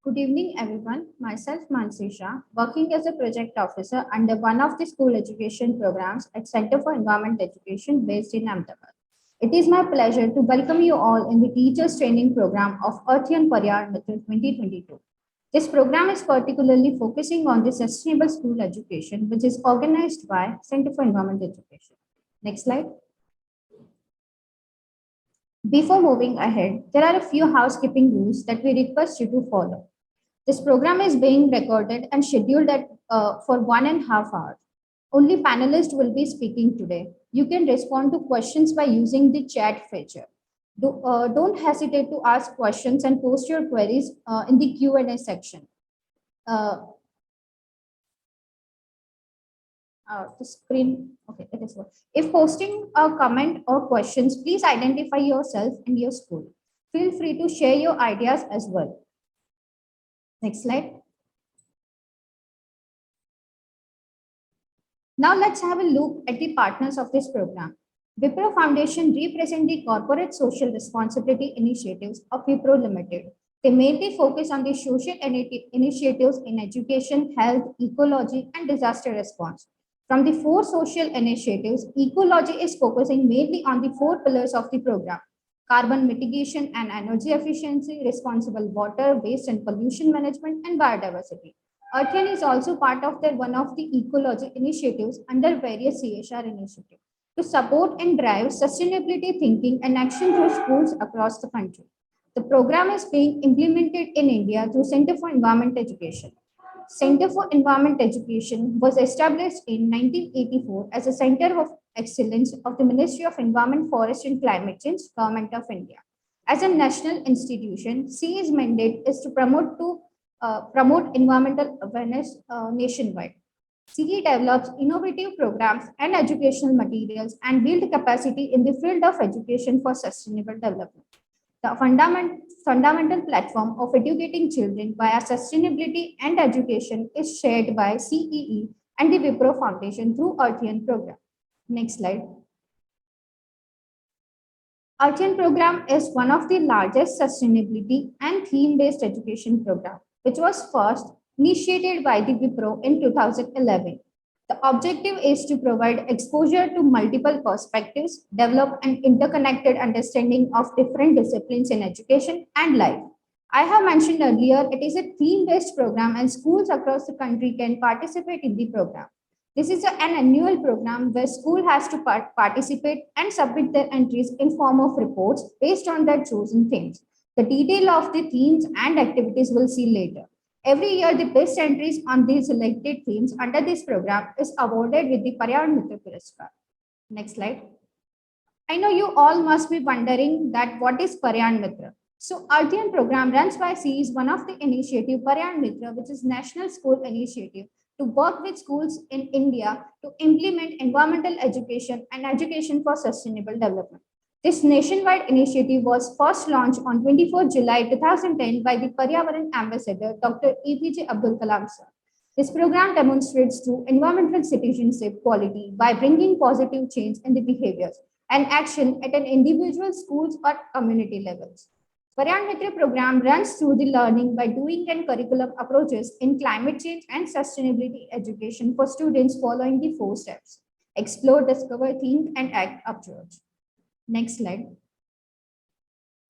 Good evening, everyone. Myself, Mansisha, working as a project officer under one of the school education programs at Center for Environment Education based in Ahmedabad. It is my pleasure to welcome you all in the Teachers Training Program of Earthian-Paryavaran Mitra 2022. This program is particularly focusing on the sustainable school education, which is organized by Center for Environment Education. Next slide. Before moving ahead, there are a few housekeeping rules that we request you to follow. This program is being recorded and scheduled for 1.5 hours. Only panelists will be speaking today. You can respond to questions by using the chat feature. Don't hesitate to ask questions and post your queries in the Q&A section. Uh, the screen, okay, it is what. If posting a comment or questions, please identify yourself and your school. Feel free to share your ideas as well. Next slide. Now let's have a look at the partners of this program. Wipro Foundation represent the corporate social responsibility initiatives of Wipro Limited. They mainly focus on the social initiatives in education, health, ecology, and disaster response. From the four social initiatives, ecology is focusing mainly on the four pillars of the program: carbon mitigation and energy efficiency, responsible water, waste and pollution management, and biodiversity. Earthian is also part of one of the ecology initiatives under various CSR initiatives to support and drive sustainability thinking and action through schools across the country. The program is being implemented in India through Center for Environment Education. Center for Environment Education was established in 1984 as a center of excellence of the Ministry of Environment, Forest and Climate Change, Government of India. As a national institution, CE's mandate is to promote environmental awareness nationwide. CE develops innovative programs and educational materials and build capacity in the field of education for sustainable development. The fundamental platform of educating children via sustainability and education is shared by CEE and the Wipro Foundation through Earthian program. Next slide. Earthian program is one of the largest sustainability and theme-based education program, which was first initiated by the Wipro in 2011. The objective is to provide exposure to multiple perspectives, develop an interconnected understanding of different disciplines in education and life. I have mentioned earlier, it is a theme-based program and schools across the country can participate in the program. This is an annual program where school has to participate and submit their entries in form of reports based on their chosen themes. The detail of the themes and activities we'll see later. Every year, the best entries on these selected themes under this program is awarded with the Paryavaran Mitra Puraskar. Next slide. I know you all must be wondering that what is Paryavaran Mitra. So, Earthian program runs by C is one of the initiative Paryavaran Mitra, which is National School Initiative to work with schools in India to implement environmental education and education for sustainable development. This nationwide initiative was first launched on 24 July 2010 by the Paryavaran Ambassador, Dr. APJ Abdul Kalam sir. This program demonstrates through environmental citizenship quality by bringing positive change in the behaviors and action at an individual, schools, or community levels. Paryavaran Mitra program runs through the learning by doing and curriculum approaches in climate change and sustainability education for students following the four steps: explore, discover, think, and act approach. Next slide.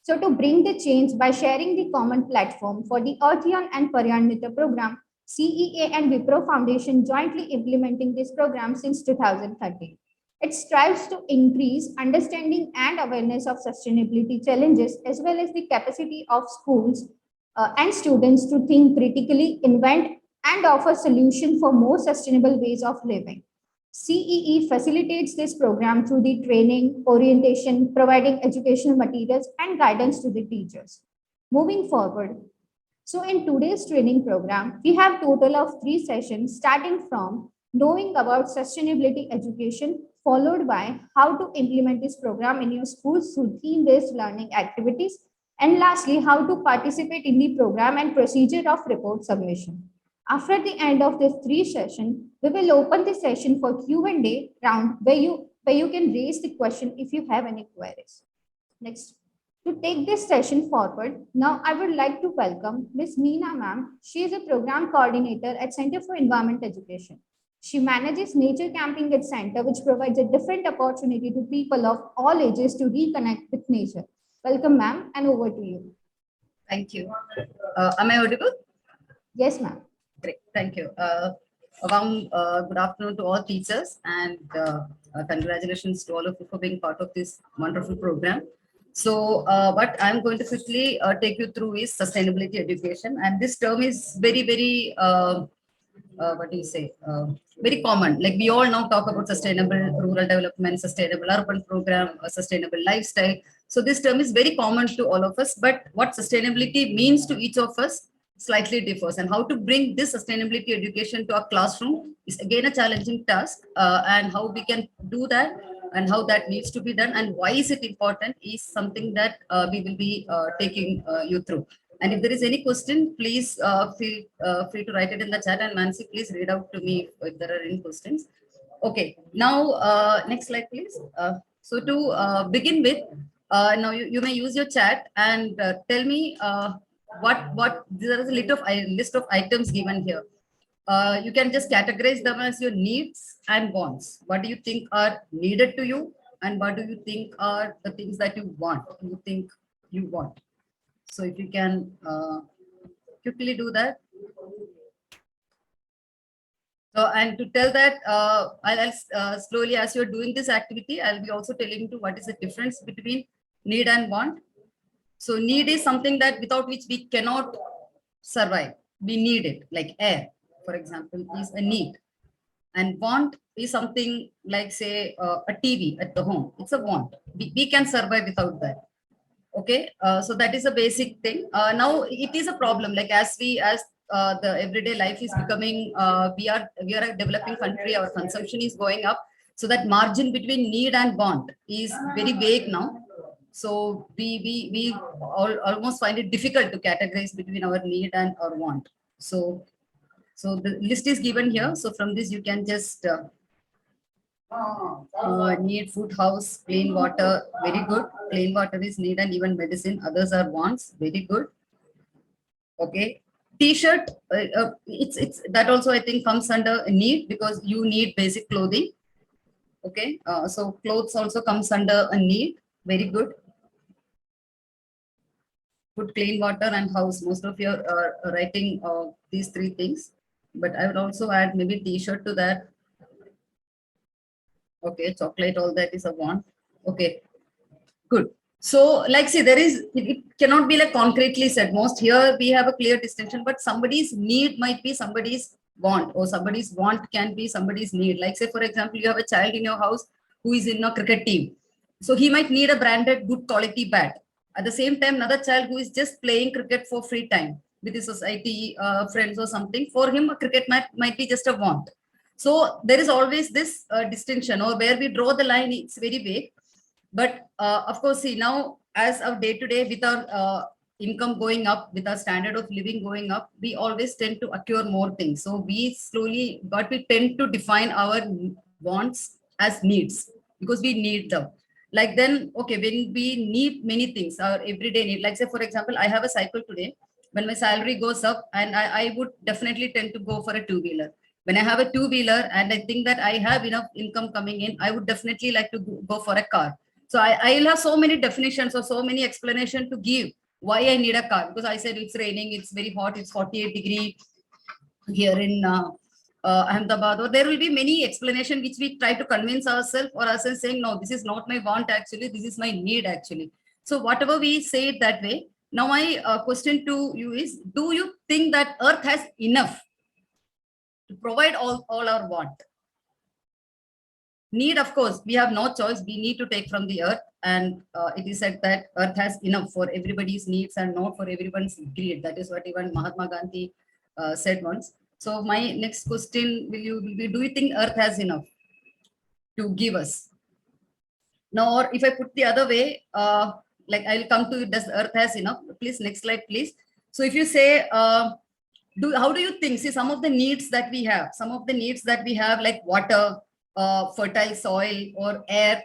So to bring the change by sharing the common platform for the Earthian and Paryavaran Mitra program, CEA and Wipro Foundation jointly implementing this program since 2013. It strives to increase understanding and awareness of sustainability challenges as well as the capacity of schools and students to think critically, invent, and offer solutions for more sustainable ways of living. CEE facilitates this program through the training, orientation, providing educational materials and guidance to the teachers. Moving forward, so in today's training program, we have total of 3 sessions starting from knowing about sustainability education, followed by how to implement this program in your schools through theme-based learning activities, and lastly, how to participate in the program and procedure of report submission. After the end of this 3 sessions, we will open the session for Q&A round where you can raise the question if you have any queries. Next. To take this session forward, now I would like to welcome Ms. Meena ma'am. She is a program coordinator at Center for Environment Education. She manages nature camping at Center, which provides a different opportunity to people of all ages to reconnect with nature. Welcome, ma'am, and over to you. Thank you. Am I audible? Yes, ma'am. Great. Thank you. A warm good afternoon to all teachers, and congratulations to all of you for being part of this wonderful program. So, what I'm going to quickly take you through is sustainability education, and this term is very what do you say? Very common. Like we all now talk about sustainable rural development, sustainable urban program, sustainable lifestyle. So this term is very common to all of us. But what sustainability means to each of us slightly differs, and how to bring this sustainability education to our classroom is again a challenging task. And how we can do that, and how that needs to be done, and why is it important, is something that we will be taking you through. And if there is any question, please feel free to write it in the chat. And Nancy, please read out to me if there are any questions. Okay, now next slide, please. So to begin with, now you may use your chat and tell me what there is a list of items given here. You can just categorize them as your needs and wants. What do you think are needed to you, and what do you think are the things that you want? You think you want. So if you can quickly do that. So, and to tell that, I'll slowly, as you're doing this activity, I'll be also telling you what is the difference between need and want. So need is something that without which we cannot survive. We need it, like air, for example, is a need. And want is something like, say, a TV at the home. It's a want. We can survive without that. Okay, so that is a basic thing. Now it is a problem, like as the everyday life is becoming, we are a developing country, our consumption is going up, so that margin between need and want is very vague now. So we almost find it difficult to categorize between our need and our want. So the list is given here. So from this you can just need food, house, clean water, very good. Clean water is need, and even medicine. Others are wants, very good. Okay. T-shirt, it's that also I think comes under a need, because you need basic clothing. Okay. So clothes also comes under a need, very good. Food, clean water, and house. Most of you are writing these three things, but I would also add maybe T-shirt to that. Okay, chocolate, all that is a want. Okay, good. So, like, see, it cannot be like concretely said. Most here we have a clear distinction, but somebody's need might be somebody's want, or somebody's want can be somebody's need. Like, say, for example, you have a child in your house who is in a cricket team. So he might need a branded, good quality bat. At the same time, another child who is just playing cricket for free time with his society friends or something, for him, a cricket match might be just a want. So there is always this distinction, or where we draw the line, it's very vague. But of course, see, now as our day-to-day, with our income going up, with our standard of living going up, we always tend to acquire more things. So but we tend to define our wants as needs, because we need them. Like then, okay, when we need many things, our everyday need, like say, for example, I have a cycle today. When my salary goes up, and I would definitely tend to go for a two-wheeler. When I have a two-wheeler and I think that I have enough income coming in, I would definitely like to go for a car. So I'll have so many definitions or so many explanations to give why I need a car. Because I said it's raining, it's very hot, it's 48-degree here in Ahmedabad. Or there will be many explanations which we try to convince ourselves, or ourselves saying, no, this is not my want actually, this is my need actually. So whatever we say it that way. Now my question to you is, do you think that Earth has enough to provide all our want? Need, of course, we have no choice. We need to take from the earth, and it is said that earth has enough for everybody's needs and not for everyone's greed. That is what even Mahatma Gandhi said once. So my next question will be, do you think earth has enough to give us? Now, or if I put the other way, like I'll come to, does earth has enough? Please, next slide, please. So if you say, how do you think, see, some of the needs that we have, like water, fertile soil, or air,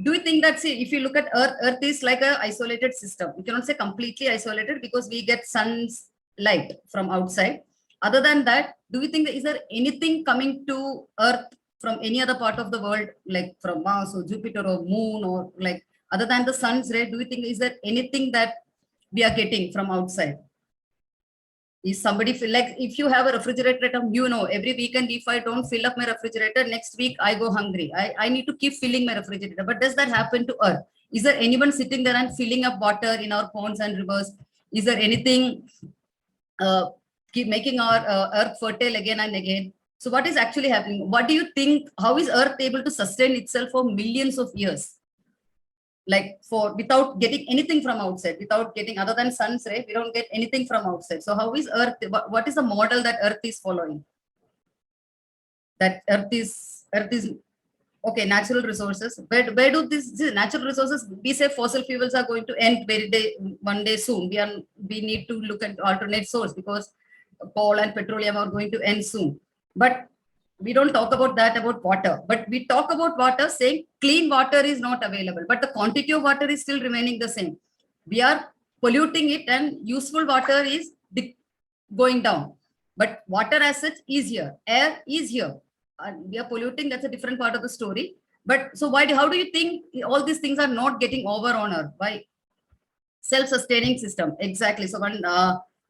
do you think that, see, if you look at Earth is like a isolated system. You cannot say completely isolated because we get sun's light from outside. Other than that, do you think that is there anything coming to Earth from any other part of the world, like from Mars or Jupiter or Moon, or like other than the sun's ray? Do you think is there anything that we are getting from outside? Is somebody feel like if you have a refrigerator at home, you know, every weekend if I don't fill up my refrigerator, next week I go hungry. I need to keep filling my refrigerator. But does that happen to Earth? Is there anyone sitting there and filling up water in our ponds and rivers? Is there anything keep making our Earth fertile again and again? So what is actually happening? What do you think? How is Earth able to sustain itself for millions of years? Like for without getting anything from outside, without getting other than sun's ray, we don't get anything from outside. So how is Earth? What is the model that Earth is following? That Earth is okay. Natural resources. Where do these natural resources? We say fossil fuels are going to end one day soon. We need to look at alternate source because coal and petroleum are going to end soon. But we don't talk about that about water, but we talk about water saying clean water is not available, but the quantity of water is still remaining the same. We are polluting it and useful water is going down, but water as such is here, air is here, and we are polluting. That's a different part of the story. But so how do you think all these things are not getting over on Earth? Why? Self-sustaining system. Exactly. So when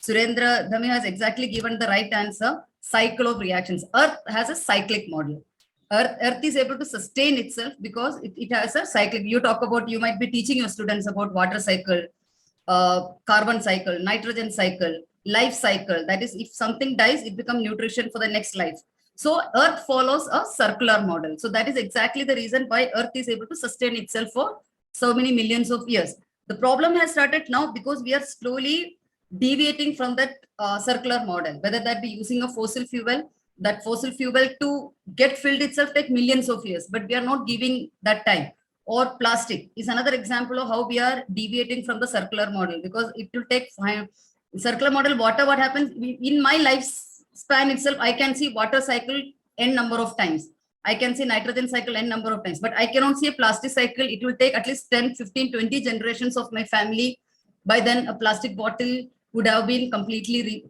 Surendra Dhami has exactly given the right answer. Cycle of reactions. Earth has a cyclic model. Earth is able to sustain itself because it has a cyclic. You talk about, you might be teaching your students about water cycle, carbon cycle, nitrogen cycle, life cycle. That is, if something dies, it becomes nutrition for the next life. So Earth follows a circular model. So that is exactly the reason why Earth is able to sustain itself for so many millions of years. The problem has started now because we are slowly deviating from that circular model, whether that be using a fossil fuel, that fossil fuel to get filled itself take millions of years, but we are not giving that time. Or plastic is another example of how we are deviating from the circular model, because it will take circular model. What happens in my lifespan itself, I can see water cycle n number of times. I can see nitrogen cycle n number of times, but I cannot see a plastic cycle. It will take at least 10, 15, 20 generations of my family. By then, a plastic bottle would have been completely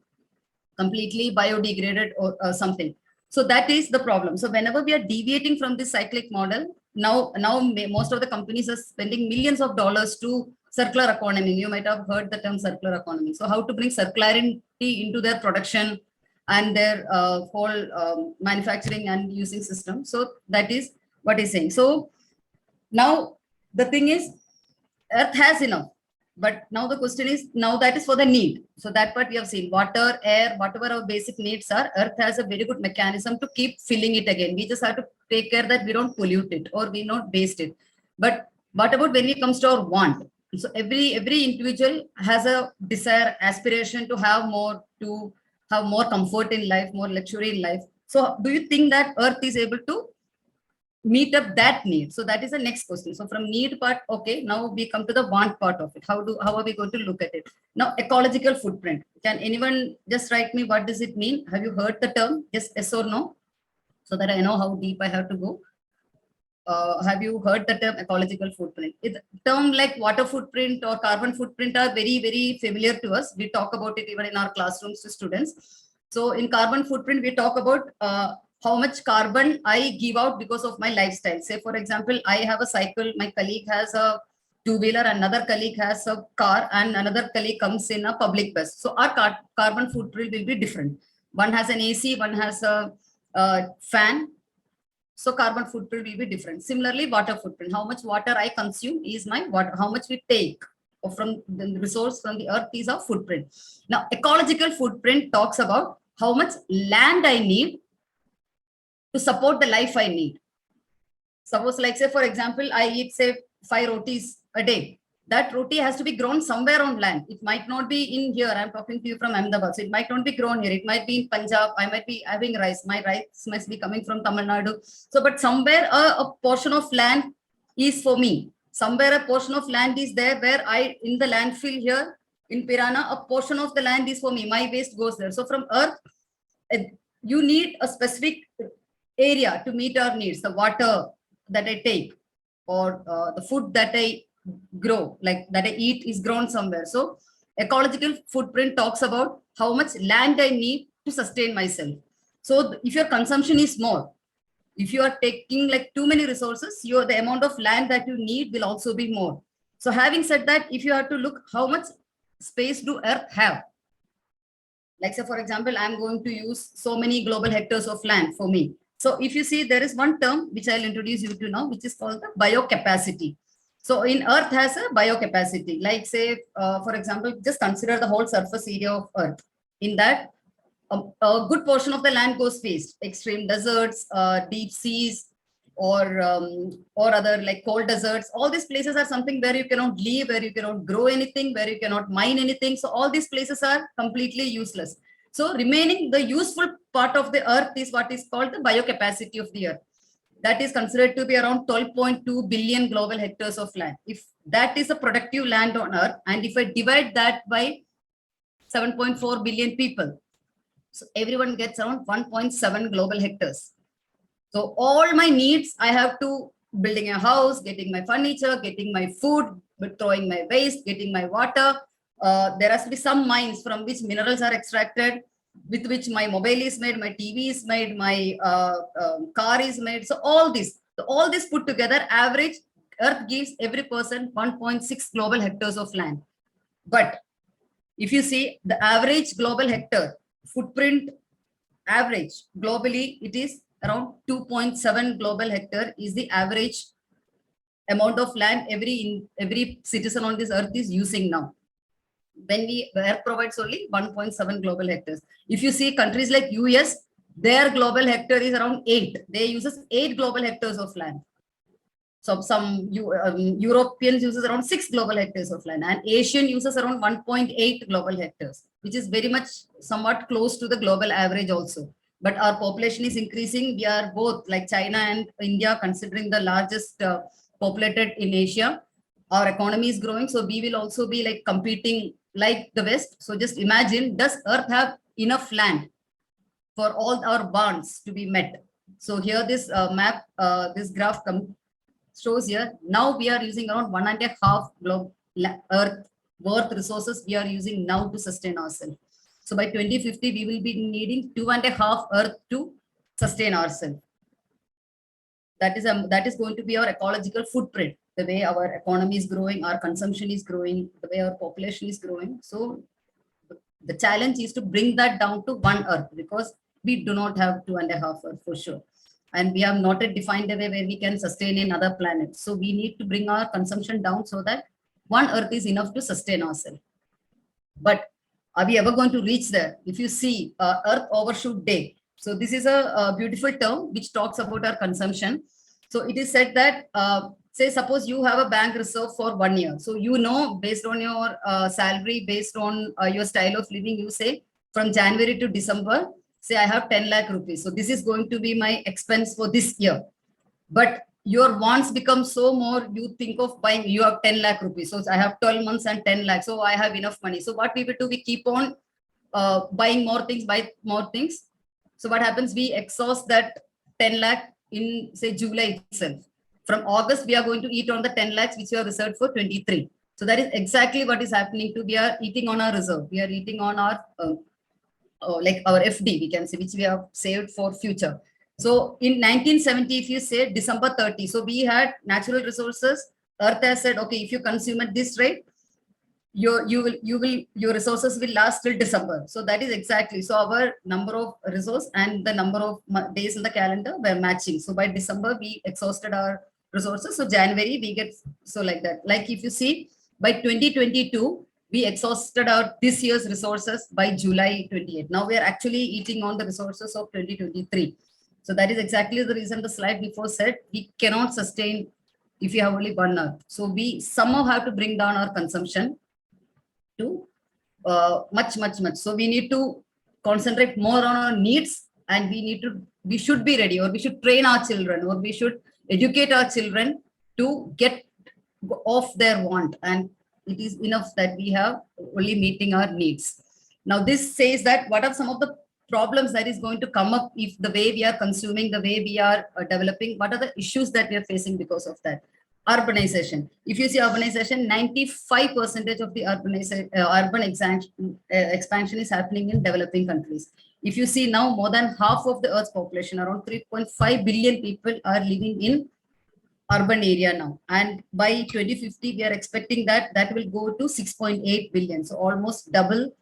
biodegraded or something. So that is the problem. So whenever we are deviating from this cyclic model, now most of the companies are spending millions of dollars to circular economy. You might have heard the term circular economy. So how to bring circularity into their production and their whole manufacturing and using system. So that is what he's saying. So now the thing is, Earth has enough. But now the question is, now that is for the need. So that part we have seen, water, air, whatever our basic needs are, Earth has a very good mechanism to keep filling it again. We just have to take care that we don't pollute it or we not waste it. But what about when it comes to our want? So every individual has a desire, aspiration to have more comfort in life, more luxury in life. So do you think that Earth is able to meet up that need? So that is the next question. So from need part, okay, now we come to the want part of it. How are we going to look at it? Now, ecological footprint. Can anyone just write me what does it mean? Have you heard the term? Just yes or no, so that I know how deep I have to go. Have you heard the term ecological footprint? Term like water footprint or carbon footprint are very, very familiar to us. We talk about it even in our classrooms to students. So in carbon footprint, we talk about how much carbon I give out because of my lifestyle. Say, for example, I have a cycle, my colleague has a two-wheeler, another colleague has a car, and another colleague comes in a public bus. So our carbon footprint will be different. One has an AC, one has a fan. So carbon footprint will be different. Similarly, water footprint. How much water I consume is my water. How much we take from the resource from the earth is our footprint. Now, ecological footprint talks about how much land I need to support the life I need. Suppose, like, say, for example, I eat, say, 5 rotis a day. That roti has to be grown somewhere on land. It might not be in here. I'm talking to you from Ahmedabad. So it might not be grown here. It might be in Punjab. I might be having rice. My rice must be coming from Tamil Nadu. So, but somewhere a portion of land is for me. Somewhere a portion of land is there where in the landfill here in Pirana, a portion of the land is for me. My waste goes there. So from earth, you need a specific area to meet our needs, the water that I take, or the food that I grow, like that I eat is grown somewhere. So ecological footprint talks about how much land I need to sustain myself. So if your consumption is more, if you are taking like too many resources, the amount of land that you need will also be more. So having said that, if you have to look how much space do Earth have, like say for example, I'm going to use so many global hectares of land for me. So if you see, there is one term which I'll introduce you to now, which is called the biocapacity. So in Earth has a biocapacity, like say, for example, just consider the whole surface area of Earth. In that, a good portion of the land goes waste, extreme deserts, deep seas, or other like cold deserts. All these places are something where you cannot live, where you cannot grow anything, where you cannot mine anything. So all these places are completely useless. So remaining the useful part of the earth is what is called the biocapacity of the earth. That is considered to be around 12.2 billion global hectares of land. If that is a productive land on earth, and if I divide that by 7.4 billion people, so everyone gets around 1.7 global hectares. So all my needs, I have to building a house, getting my furniture, getting my food, throwing my waste, getting my water. There has to be some mines from which minerals are extracted, with which my mobile is made, my TV is made, my car is made. So all this put together, average Earth gives every person 1.6 global hectares of land. But if you see the average global hectare footprint, average globally, it is around 2.7 global hectare is the average amount of land every citizen on this earth is using now. When Earth provides only 1.7 global hectares. If you see countries like US, their global hectare is around 8. They uses 8 global hectares of land. So some Europeans uses around 6 global hectares of land, and Asian uses around 1.8 global hectares, which is very much somewhat close to the global average also. But our population is increasing. We are both like China and India, considering the largest populated in Asia. Our economy is growing, so we will also be like competing like the West. So just imagine, does Earth have enough land for all our wants to be met? So here this map, this graph shows here, now we are using around 1.5 globe Earth worth resources we are using now to sustain ourselves. So by 2050, we will be needing 2.5 Earth to sustain ourselves. That is going to be our ecological footprint. The way our economy is growing, our consumption is growing, the way our population is growing. So the challenge is to bring that down to 1 Earth, because we do not have 2.5 Earth for sure. And we have not yet defined a way where we can sustain in other planets. So we need to bring our consumption down so that 1 Earth is enough to sustain ourselves. But are we ever going to reach there? If you see Earth Overshoot Day. So this is a beautiful term which talks about our consumption. So it is said that, say, suppose you have a bank reserve for 1 year. So you know, based on your salary, based on your style of living, you say from January to December, say I have 10 lakh rupees. So this is going to be my expense for this year. But your wants become so more, you think of buying, you have 10 lakh rupees. So I have 12 months and 10 lakh. So I have enough money. So what we will do, we keep on buying more things, buy more things. So what happens, we exhaust that 10 lakh in say July itself. From August, we are going to eat on the 10 lakhs which we have reserved for 23. So that is exactly what is happening to, we are eating on our reserve. We are eating on our, like our FD, we can say, which we have saved for future. So in 1970, if you say December 30, so we had natural resources. Earth has said, okay, if you consume at this rate, your resources will last till December. So that is exactly, so our number of resource and the number of days in the calendar were matching. So by December, we exhausted our resources. So January, we get, so like that. Like if you see, by 2022, we exhausted our this year's resources by July 28. Now we are actually eating on the resources of 2023. So that is exactly the reason the slide before said we cannot sustain if you have only 1 Earth. So we somehow have to bring down our consumption to much. So we need to concentrate more on our needs, and we should be ready, or we should train our children, or we should educate our children to get off their want. And it is enough that we have only meeting our needs. Now this says that what are some of the problems that is going to come up if the way we are consuming, the way we are developing, what are the issues that we are facing because of that? Urbanization. If you see urbanization, 95% of the expansion is happening in developing countries. If you see now, more than half of the Earth's population, around 3.5 billion people, are living in urban area now. And by 2050, we are expecting that that will go to 6.8 billion. So almost double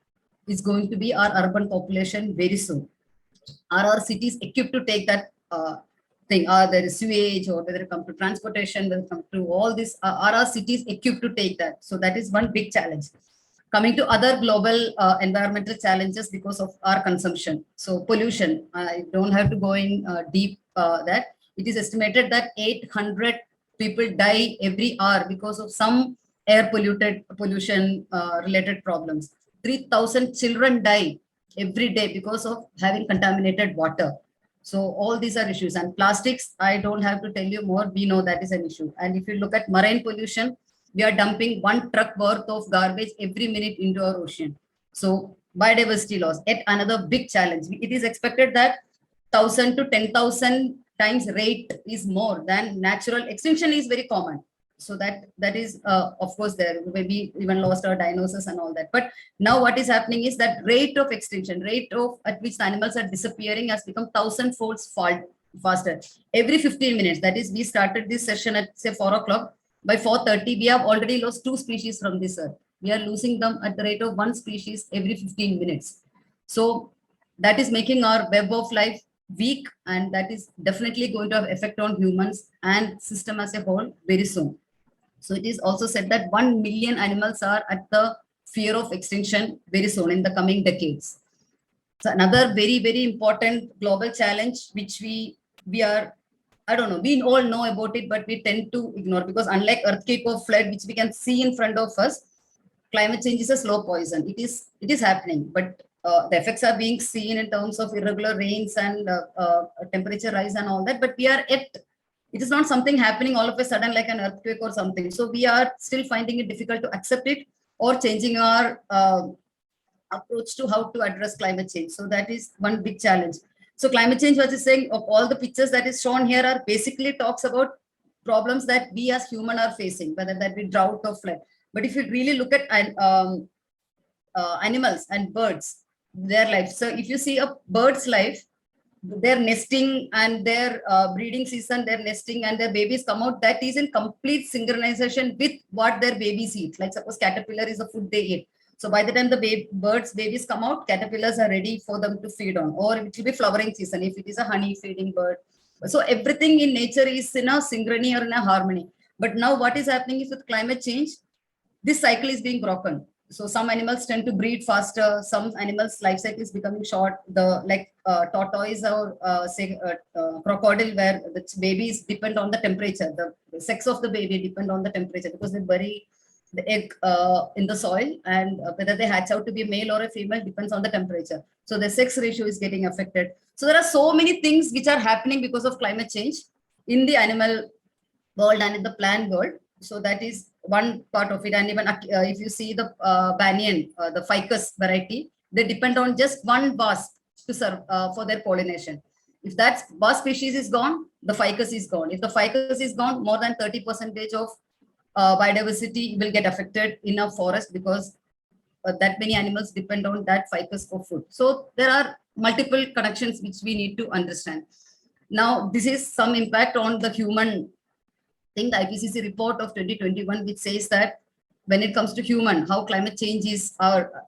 is going to be our urban population very soon. Are our cities equipped to take that thing? Are there is sewage, or whether it comes to transportation, whether it comes to all this, are our cities equipped to take that? So that is one big challenge. Coming to other global environmental challenges because of our consumption. So pollution, I don't have to go in deep that. It is estimated that 800 people die every hour because of some air pollution related problems. 3,000 children die every day because of having contaminated water. So all these are issues. And plastics, I don't have to tell you more. We know that is an issue. And if you look at marine pollution, we are dumping 1 truck worth of garbage every minute into our ocean. So biodiversity loss, yet another big challenge. It is expected that 1,000 to 10,000 times rate is more than natural extinction is very common. So that is of course there. Maybe even lost our dinosaurs and all that. But now what is happening is that rate of extinction, rate of at which the animals are disappearing has become 1,000-fold faster. Every 15 minutes, that is, we started this session at say 4 o'clock. By 4:30, we have already lost 2 species from this earth. We are losing them at the rate of 1 species every 15 minutes. So that is making our web of life weak, and that is definitely going to have effect on humans and system as a whole very soon. So it is also said that 1 million animals are at the fear of extinction very soon in the coming decades. So another very, very important global challenge, which we are, I don't know, we all know about it, but we tend to ignore, because unlike earthquake or flood, which we can see in front of us, climate change is a slow poison. It is happening, but the effects are being seen in terms of irregular rains and temperature rise and all that. But we are at, it is not something happening all of a sudden like an earthquake or something. So we are still finding it difficult to accept it, or changing our approach to how to address climate change. So that is one big challenge. So climate change, what is saying, of all the pictures that is shown here are basically talks about problems that we as human are facing, whether that be drought or flood. But if you really look at animals and birds, their life. So if you see a bird's life, their nesting and their breeding season, their nesting and their babies come out, that is in complete synchronization with what their babies eat. Like suppose caterpillar is the food they eat. So by the time the birds babies come out, caterpillars are ready for them to feed on, or it will be flowering season if it is a honey feeding bird. So everything in nature is in a synchrony or in a harmony. But now what is happening is with climate change, this cycle is being broken. So some animals tend to breed faster. Some animals' life cycle is becoming short. The like tortoise or say crocodile, where the babies depend on the temperature. The sex of the baby depend on the temperature, because they bury the egg in the soil, and whether they hatch out to be a male or a female depends on the temperature. So the sex ratio is getting affected. So there are so many things which are happening because of climate change in the animal world and in the plant world. So that is one part of it. And even if you see the banyan, the ficus variety, they depend on just one wasp to serve for their pollination. If that wasp species is gone, the ficus is gone. If the ficus is gone, more than 30% of biodiversity will get affected in a forest, because that many animals depend on that ficus for food. So there are multiple connections which we need to understand. Now, this is some impact on the human thing. The IPCC report of 2021, which says that when it comes to human, how climate change is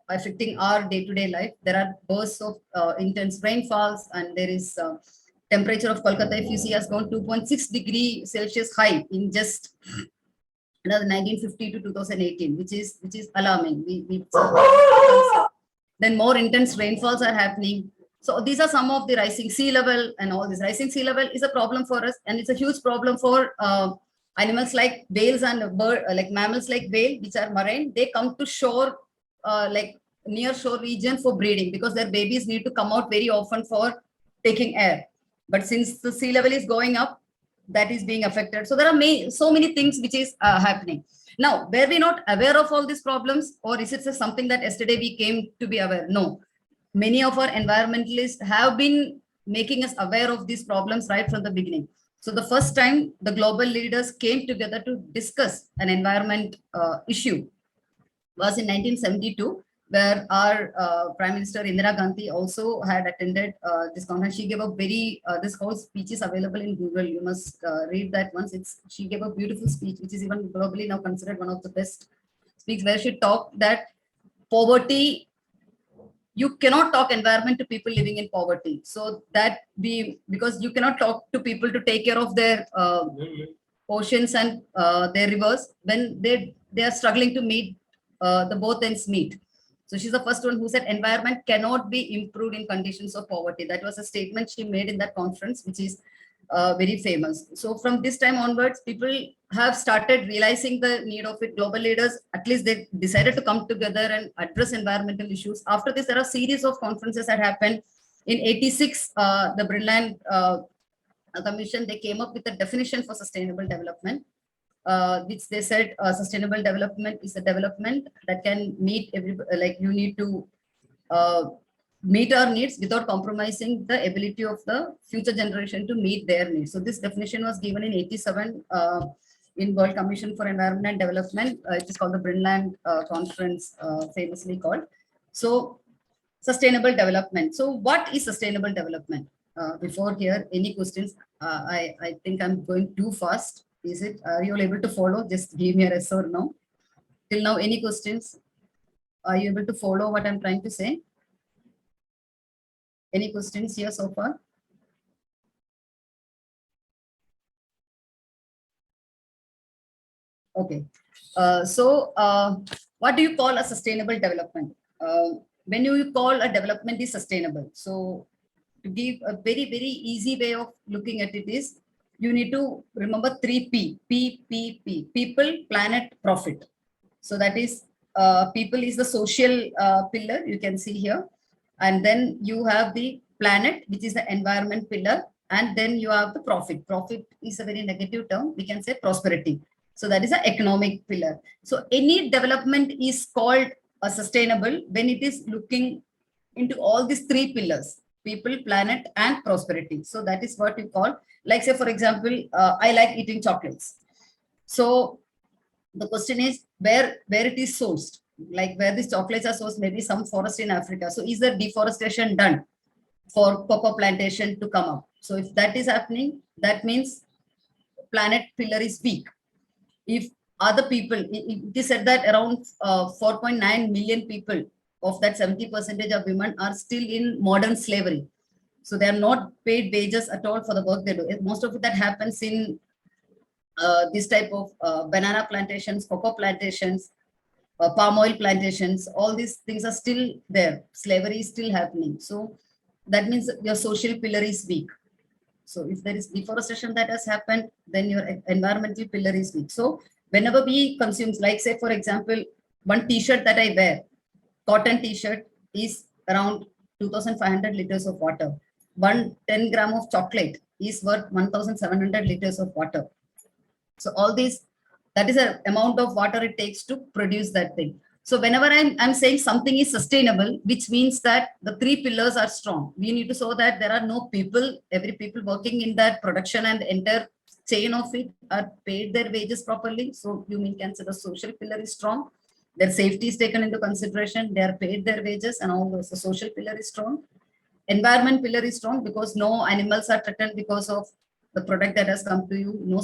affecting our day-to-day life. There are bursts of intense rainfalls, and there is temperature of Kolkata, if you see, has gone 2.6 degree Celsius high in just 1950 to 2018, which is alarming. Then more intense rainfalls are happening. So these are some of the rising sea level, and all this rising sea level is a problem for us, and it's a huge problem for animals like whales and like mammals like whale, which are marine. They come to shore, like near shore region for breeding, because their babies need to come out very often for taking air. But since the sea level is going up, that is being affected. So there are so many things which is happening. Now, were we not aware of all these problems, or is it something that yesterday we came to be aware? No. Many of our environmentalists have been making us aware of these problems right from the beginning. So the first time the global leaders came together to discuss an environment issue was in 1972, where our Prime Minister Indira Gandhi also had attended this conference. She gave a very, this whole speech is available in Google. You must read that once. She gave a beautiful speech, which is even globally now considered one of the best speaks, where she talked that poverty, you cannot talk environment to people living in poverty. So that because you cannot talk to people to take care of their oceans and their rivers when they are struggling to meet the both ends meet. So she's the first one who said environment cannot be improved in conditions of poverty. That was a statement she made in that conference, which is very famous. So from this time onwards, people have started realizing the need of it. Global leaders, at least they decided to come together and address environmental issues. After this, there are a series of conferences that happened. In 86, the Brundtland Commission, they came up with a definition for sustainable development, which they said sustainable development is a development that can meet like you need to meet our needs without compromising the ability of the future generation to meet their needs. So this definition was given in 87 in World Commission for Environment and Development. It is called the Brundtland Conference, famously called. So sustainable development. So what is sustainable development? Before here, any questions? I think I'm going too fast. Is it? Are you all able to follow? Just give me a yes or no. Till now, any questions? Are you able to follow what I'm trying to say? Any questions here so far? Okay. What do you call a sustainable development? When you call a development is sustainable. So to give a very, very easy way of looking at it is, you need to remember 3 P. People, planet, profit. So that is, people is the social pillar, you can see here. And then you have the planet, which is the environment pillar. And then you have the profit. Profit is a very negative term. We can say prosperity. So that is an economic pillar. So any development is called a sustainable when it is looking into all these 3 pillars: people, planet, and prosperity. So that is what you call, like say, for example, I like eating chocolates. So the question is where it is sourced, like where these chocolates are sourced, maybe some forest in Africa. So is there deforestation done for cocoa plantation to come up? So if that is happening, that means planet pillar is weak. If other people, it is said that around 4.9 million people of that 70% of women are still in modern slavery. So they are not paid wages at all for the work they do. Most of it that happens in this type of banana plantations, cocoa plantations, palm oil plantations, all these things are still there. Slavery is still happening. So that means your social pillar is weak. So if there is deforestation that has happened, then your environmental pillar is weak. So whenever we consume, like say, for example, one t-shirt that I wear, cotton t-shirt is around 2,500 liters of water. 10 gram of chocolate is worth 1,700 liters of water. So all these, that is the amount of water it takes to produce that thing. So whenever I'm saying something is sustainable, which means that the 3 pillars are strong. We need to show that there are no people, every people working in that production and the entire chain of it are paid their wages properly. So you mean can say the social pillar is strong. Their safety is taken into consideration. They are paid their wages and all those. The social pillar is strong. Environment pillar is strong because no animals are threatened because of the product that has come to you. No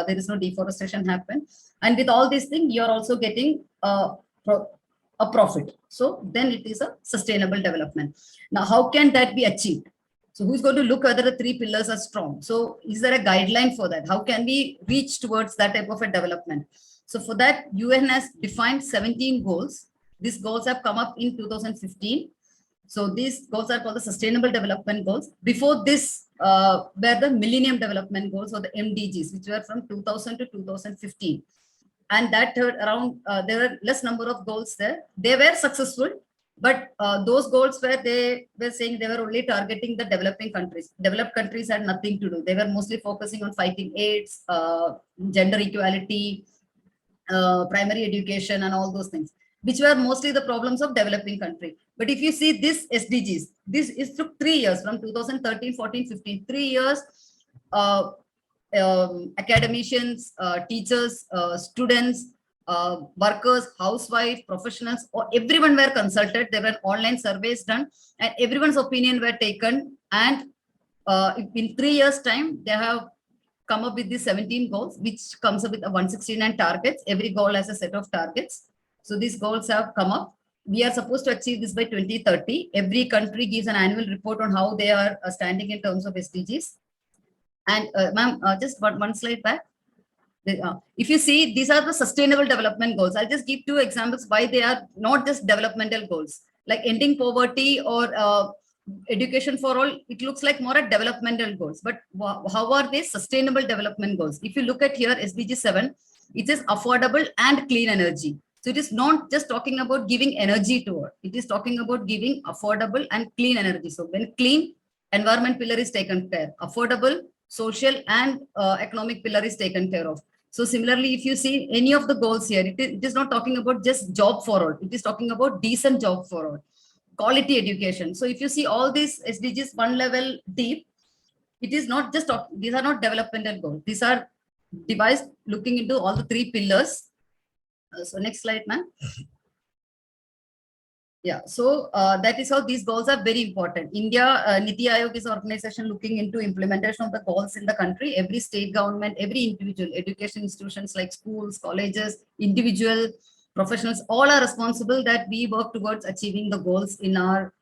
there is no deforestation happen. And with all these things, you are also getting a profit. So then it is a sustainable development. Now, how can that be achieved? So who's going to look whether the 3 pillars are strong? So is there a guideline for that? How can we reach towards that type of a development? So for that, UN has defined 17 goals. These goals have come up in 2015. So these goals are called the Sustainable Development Goals. Before this were the Millennium Development Goals, or the MDGs, which were from 2000 to 2015. And that around, there were less number of goals there. They were successful, but those goals where they were saying they were only targeting the developing countries. Developed countries had nothing to do. They were mostly focusing on fighting AIDS, gender equality, primary education, and all those things, which were mostly the problems of developing country. But if you see this SDGs, this is took 3 years, from 2013, 14, 15, 3 years. academicians, teachers, students, workers, housewives, professionals, or everyone were consulted. There were online surveys done, and everyone's opinion were taken. And in 3 years' time, they have come up with the 17 goals, which comes up with a 169 targets. Every goal has a set of targets. So these goals have come up. We are supposed to achieve this by 2030. Every country gives an annual report on how they are standing in terms of SDGs. And ma'am, just one slide back. If you see, these are the sustainable development goals. I'll just give 2 examples why they are not just developmental goals. Like ending poverty or education for all, it looks like more at developmental goals. But how are they sustainable development goals? If you look at here, SDG 7, it is affordable and clean energy. So it is not just talking about giving energy to all. It is talking about giving affordable and clean energy. So when clean, environment pillar is taken care, affordable, social and economic pillar is taken care of. So similarly, if you see any of the goals here, it is not talking about just job for all. It is talking about decent job for all, quality education. So if you see all these SDGs one level deep, it is not just these are not developmental goals. These are devised looking into all the 3 pillars. So next slide, ma'am. Yeah, so that is how these goals are very important. India, Niti Aayog is an organization looking into implementation of the goals in the country. Every state government, every individual, education institutions like schools, colleges, individual professionals, all are responsible that we work towards achieving the goals in our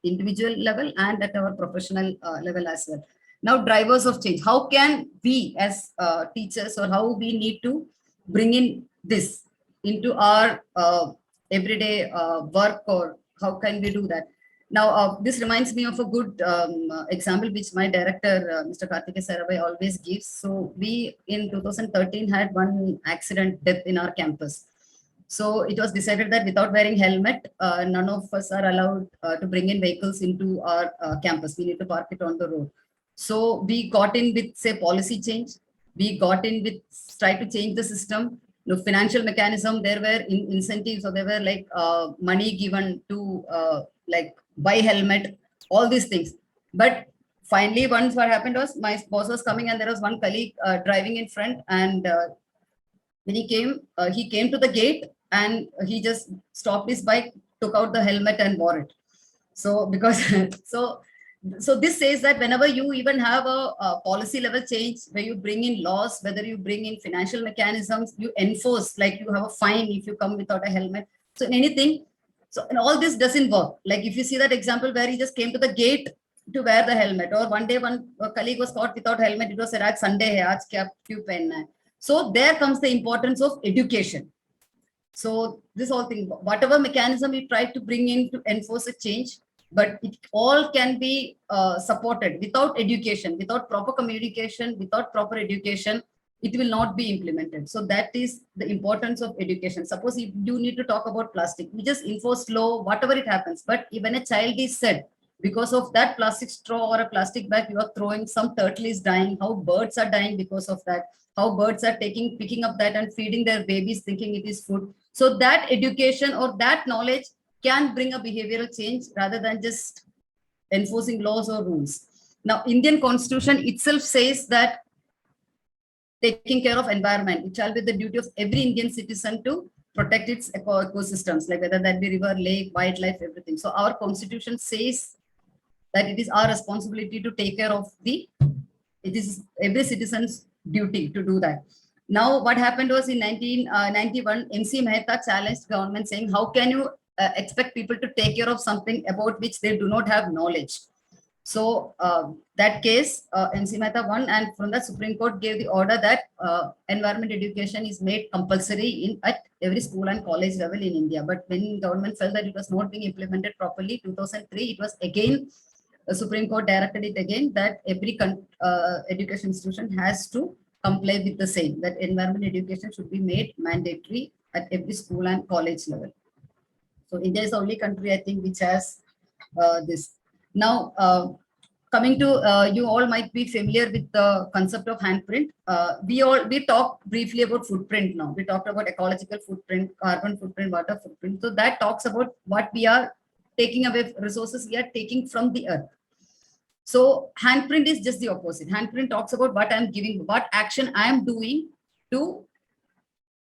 individual level and at our professional level as well. Now, drivers of change. How can we as teachers, or how we need to bring in this into our everyday work, or how can we do that? Now, this reminds me of a good example which my director, Mr. Karthike Sarabai, always gives. So we in 2013 had one accident death in our campus. So it was decided that without wearing helmet, none of us are allowed to bring in vehicles into our campus. We need to park it on the road. So we got in with, say, policy change. We got in with try to change the system. Financial mechanism, there were incentives, or there were like money given to like buy helmet, all these things. But finally, once what happened was my boss was coming and there was one colleague driving in front, and when he came to the gate and he just stopped his bike, took out the helmet and wore it. So because so this says that whenever you even have a policy level change where you bring in laws, whether you bring in financial mechanisms, you enforce, like you have a fine if you come without a helmet. So in anything, so and all this doesn't work. Like if you see that example where he just came to the gate to wear the helmet, or one day one colleague was caught without helmet, it was said, "Aaj Sunday hai, aaj kya kyun pehna hai?" So there comes the importance of education. So this whole thing, whatever mechanism we try to bring in to enforce a change, but it all can be supported. Without education, without proper communication, without proper education, it will not be implemented. So that is the importance of education. Suppose if you need to talk about plastic, we just enforce law, whatever it happens. But when a child is said, because of that plastic straw or a plastic bag you are throwing, some turtle is dying, how birds are dying because of that, how birds are picking up that and feeding their babies thinking it is food. So that education or that knowledge can bring a behavioral change rather than just enforcing laws or rules. Now, Indian Constitution itself says that taking care of environment, it shall be the duty of every Indian citizen to protect its ecosystems, like whether that be river, lake, wildlife, everything. So our Constitution says that it is our responsibility to take care of it is every citizen's duty to do that. Now, what happened was in 1991, MC Mehta challenged government saying, how can you expect people to take care of something about which they do not have knowledge? So that case, MC Mehta won, and from that Supreme Court gave the order that environment education is made compulsory at every school and college level in India. But when government felt that it was not being implemented properly, 2003, it was again, the Supreme Court directed it again that every education institution has to comply with the same, that environment education should be made mandatory at every school and college level. So India is the only country, I think, which has this. Now, coming to, you all might be familiar with the concept of handprint. We talked briefly about footprint now. We talked about ecological footprint, carbon footprint, water footprint. So that talks about what we are taking away, resources we are taking from the earth. So handprint is just the opposite. Handprint talks about what I'm giving, what action I am doing to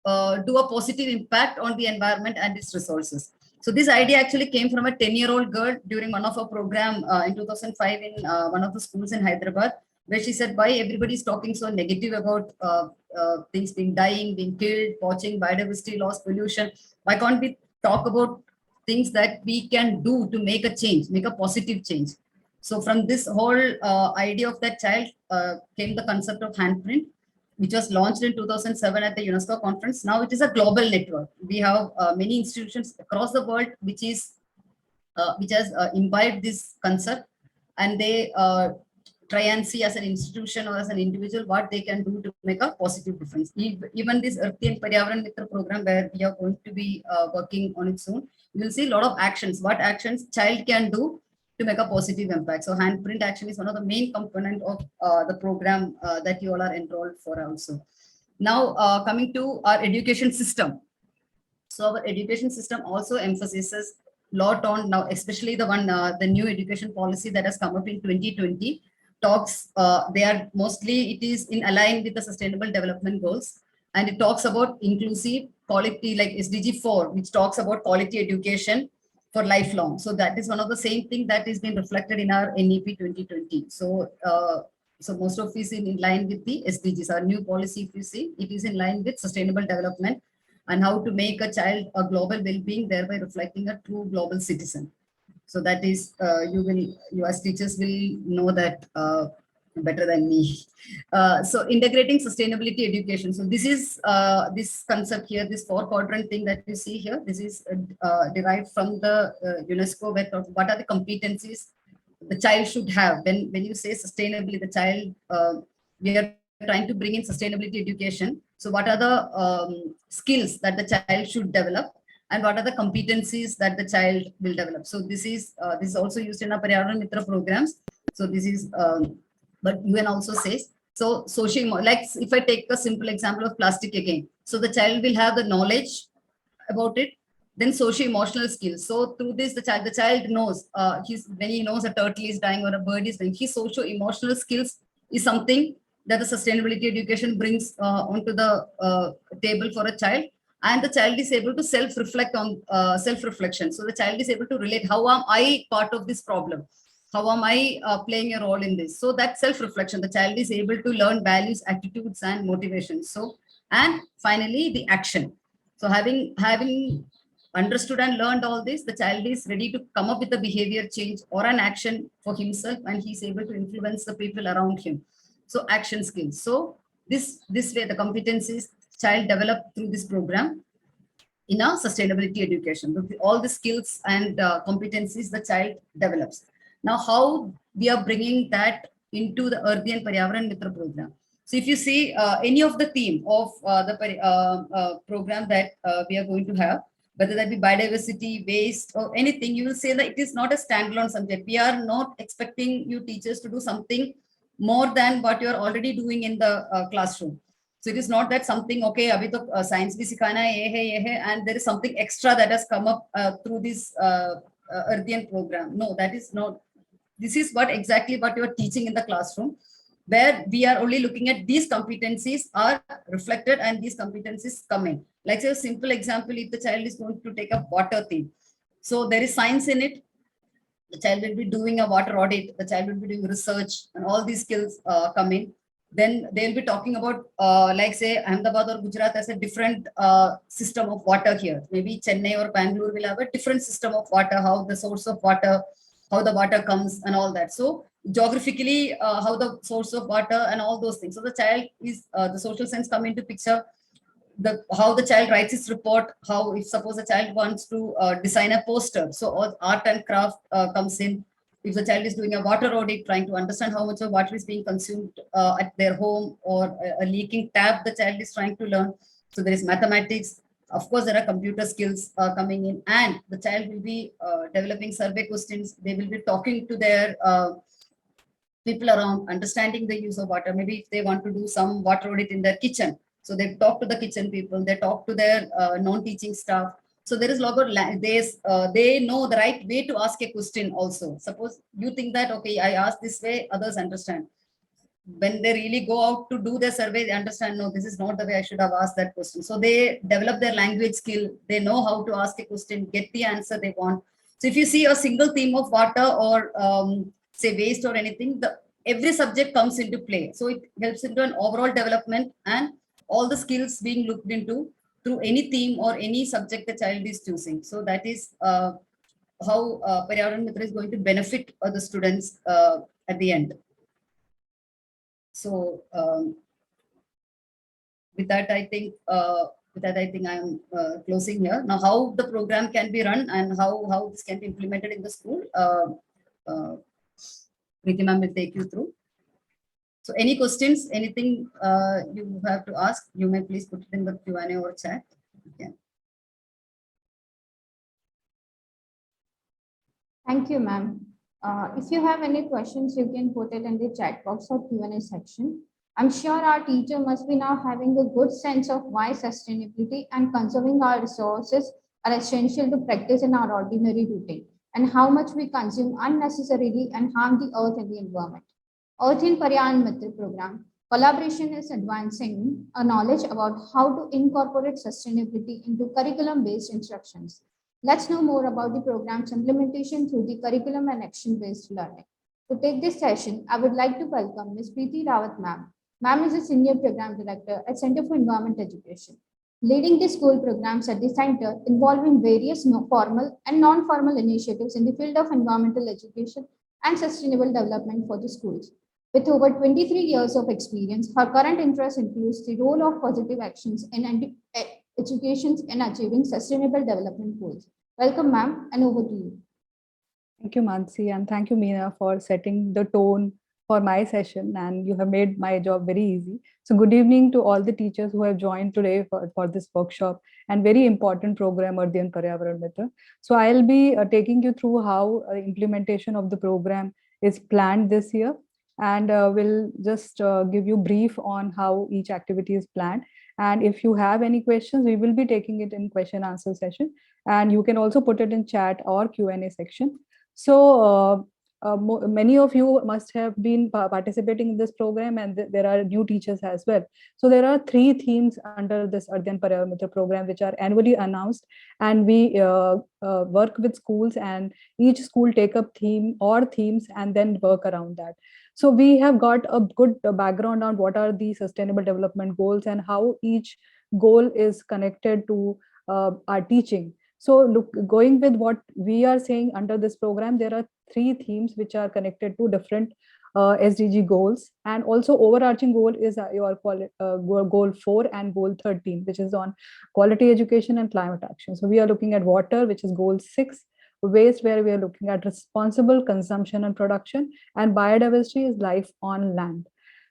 do a positive impact on the environment and its resources. So this idea actually came from a 10-year-old girl during one of our program in 2005 in one of the schools in Hyderabad, where she said, why everybody is talking so negative about things being dying, being killed, poaching, biodiversity loss, pollution. Why can't we talk about things that we can do to make a change, make a positive change? So from this whole idea of that child came the concept of handprint, which was launched in 2007 at the UNESCO conference. Now it is a global network. We have many institutions across the world which has imbibed this concept, and they try and see as an institution or as an individual what they can do to make a positive difference. Even this Earthian-Paryavaran Mitra program, where we are going to be working on it soon, you will see a lot of actions, what actions child can do to make a positive impact. So handprint action is one of the main component of the program that you all are enrolled for also. Now coming to our education system. So our education system also emphasizes lot on now, especially the one, the new education policy that has come up in 2020 talks, they are mostly, it is in align with the sustainable development goals. And it talks about inclusive quality, like SDG 4, which talks about quality education for lifelong. So that is one of the same thing that is being reflected in our NEP 2020. So, so most of it is in line with the SDGs. Our new policy, if you see, it is in line with sustainable development and how to make a child a global well-being, thereby reflecting a true global citizen. So that is, you as teachers will know that better than me. So integrating sustainability education. So this is this concept here, this 4-quadrant thing that you see here. This is derived from the UNESCO, where what are the competencies the child should have. When you say sustainably, the child, we are trying to bring in sustainability education. So what are the skills that the child should develop, and what are the competencies that the child will develop? So this is also used in our Paryavaran Mitra programs. So this is, but UN also says, so social, like if I take a simple example of plastic again, so the child will have the knowledge about it, then socio-emotional skills. So through this, the child knows, when he knows a turtle is dying or a bird is dying, his socio-emotional skills is something that the sustainability education brings onto the table for a child. And the child is able to self-reflect on self-reflection. So the child is able to relate, how am I part of this problem? How am I playing a role in this? So that self-reflection, the child is able to learn values, attitudes, and motivations. So, and finally, the action. So having understood and learned all this, the child is ready to come up with a behavior change or an action for himself, and he's able to influence the people around him. So action skills. So this way, the competencies child developed through this program in a sustainability education, all the skills and competencies the child develops. Now, how we are bringing that into the Earthian-Paryavaran Mitra program. So if you see any of the theme of the program that we are going to have, whether that be biodiversity, waste, or anything, you will say that it is not a standalone subject. We are not expecting you teachers to do something more than what you are already doing in the classroom. So it is not that something, okay, abhi to science bhi sikhana hai, ye hai, and there is something extra that has come up through this Earthian program. No, that is not. This is exactly what you are teaching in the classroom, where we are only looking at these competencies are reflected and these competencies come in. Like say a simple example, if the child is going to take a water theme, so there is science in it. The child will be doing a water audit, the child will be doing research, and all these skills come in. Then they'll be talking about, like say Ahmedabad or Gujarat has a different system of water here. Maybe Chennai or Bangalore will have a different system of water, how the source of water, how the water comes and all that. So geographically, how the source of water and all those things. So the child is, the social sense come into picture, how the child writes his report, how if suppose a child wants to design a poster, so all art and craft comes in. If the child is doing a water audit, trying to understand how much of water is being consumed at their home, or a leaking tap the child is trying to learn. So there is mathematics. Of course, there are computer skills coming in, and the child will be developing survey questions. They will be talking to their people around, understanding the use of water. Maybe if they want to do some water audit in their kitchen, so they talk to the kitchen people, they talk to their non-teaching staff. So there is lot of they know the right way to ask a question also. Suppose you think that, okay, I ask this way, others understand. When they really go out to do their survey, they understand, no, this is not the way I should have asked that question. So they develop their language skill. They know how to ask a question, get the answer they want. So if you see a single theme of water or say waste or anything, every subject comes into play. So it helps into an overall development and all the skills being looked into through any theme or any subject the child is choosing. So that is how Paryavaran Mitra is going to benefit the students at the end. So with that, I think I'm closing here. Now, how the program can be run and how this can be implemented in the school, Preeti ma'am will take you through. So any questions, anything you have to ask, you may please put it in the Q&A or chat. Yeah. Thank you, ma'am. If you have any questions, you can put it in the chat box or Q&A section. I'm sure our teacher must be now having a good sense of why sustainability and conserving our resources are essential to practice in our ordinary routine, and how much we consume unnecessarily and harm the earth and the environment. Earthian-Paryavaran Mitra program collaboration is advancing a knowledge about how to incorporate sustainability into curriculum-based instructions. Let's know more about the program's implementation through the curriculum and action-based learning. To take this session, I would like to welcome Ms. Preeti Rawat ma'am. Ma'am is a Senior Program Director at Center for Environment Education, leading the school programs at the center involving various formal and non-formal initiatives in the field of environmental education and sustainable development for the schools. With over 23 years of experience, her current interest includes the role of positive actions in education in achieving sustainable development goals. Welcome, ma'am, and over to you. Thank you, Mansi, and thank you, Meena, for setting the tone for my session, and you have made my job very easy. So good evening to all the teachers who have joined today for this workshop and very important program, Earthian-Paryavaran Mitra. So I'll be taking you through how implementation of the program is planned this year, and we'll just give you brief on how each activity is planned. And if you have any questions, we will be taking it in question answer session, and you can also put it in chat or Q&A section. So many of you must have been participating in this program, and there are new teachers as well. So there are 3 themes under this Earthian-Paryavaran Mitra program, which are annually announced, and we work with schools, and each school take up theme or themes and then work around that. So we have got a good background on what are the sustainable development goals and how each goal is connected to our teaching. So look, going with what we are saying under this program, there are 3 themes which are connected to different SDG goals, and also overarching goal is your goal 4 and goal 13, which is on quality education and climate action. So we are looking at water, which is goal 6, waste, where we are looking at responsible consumption and production, and biodiversity is life on land.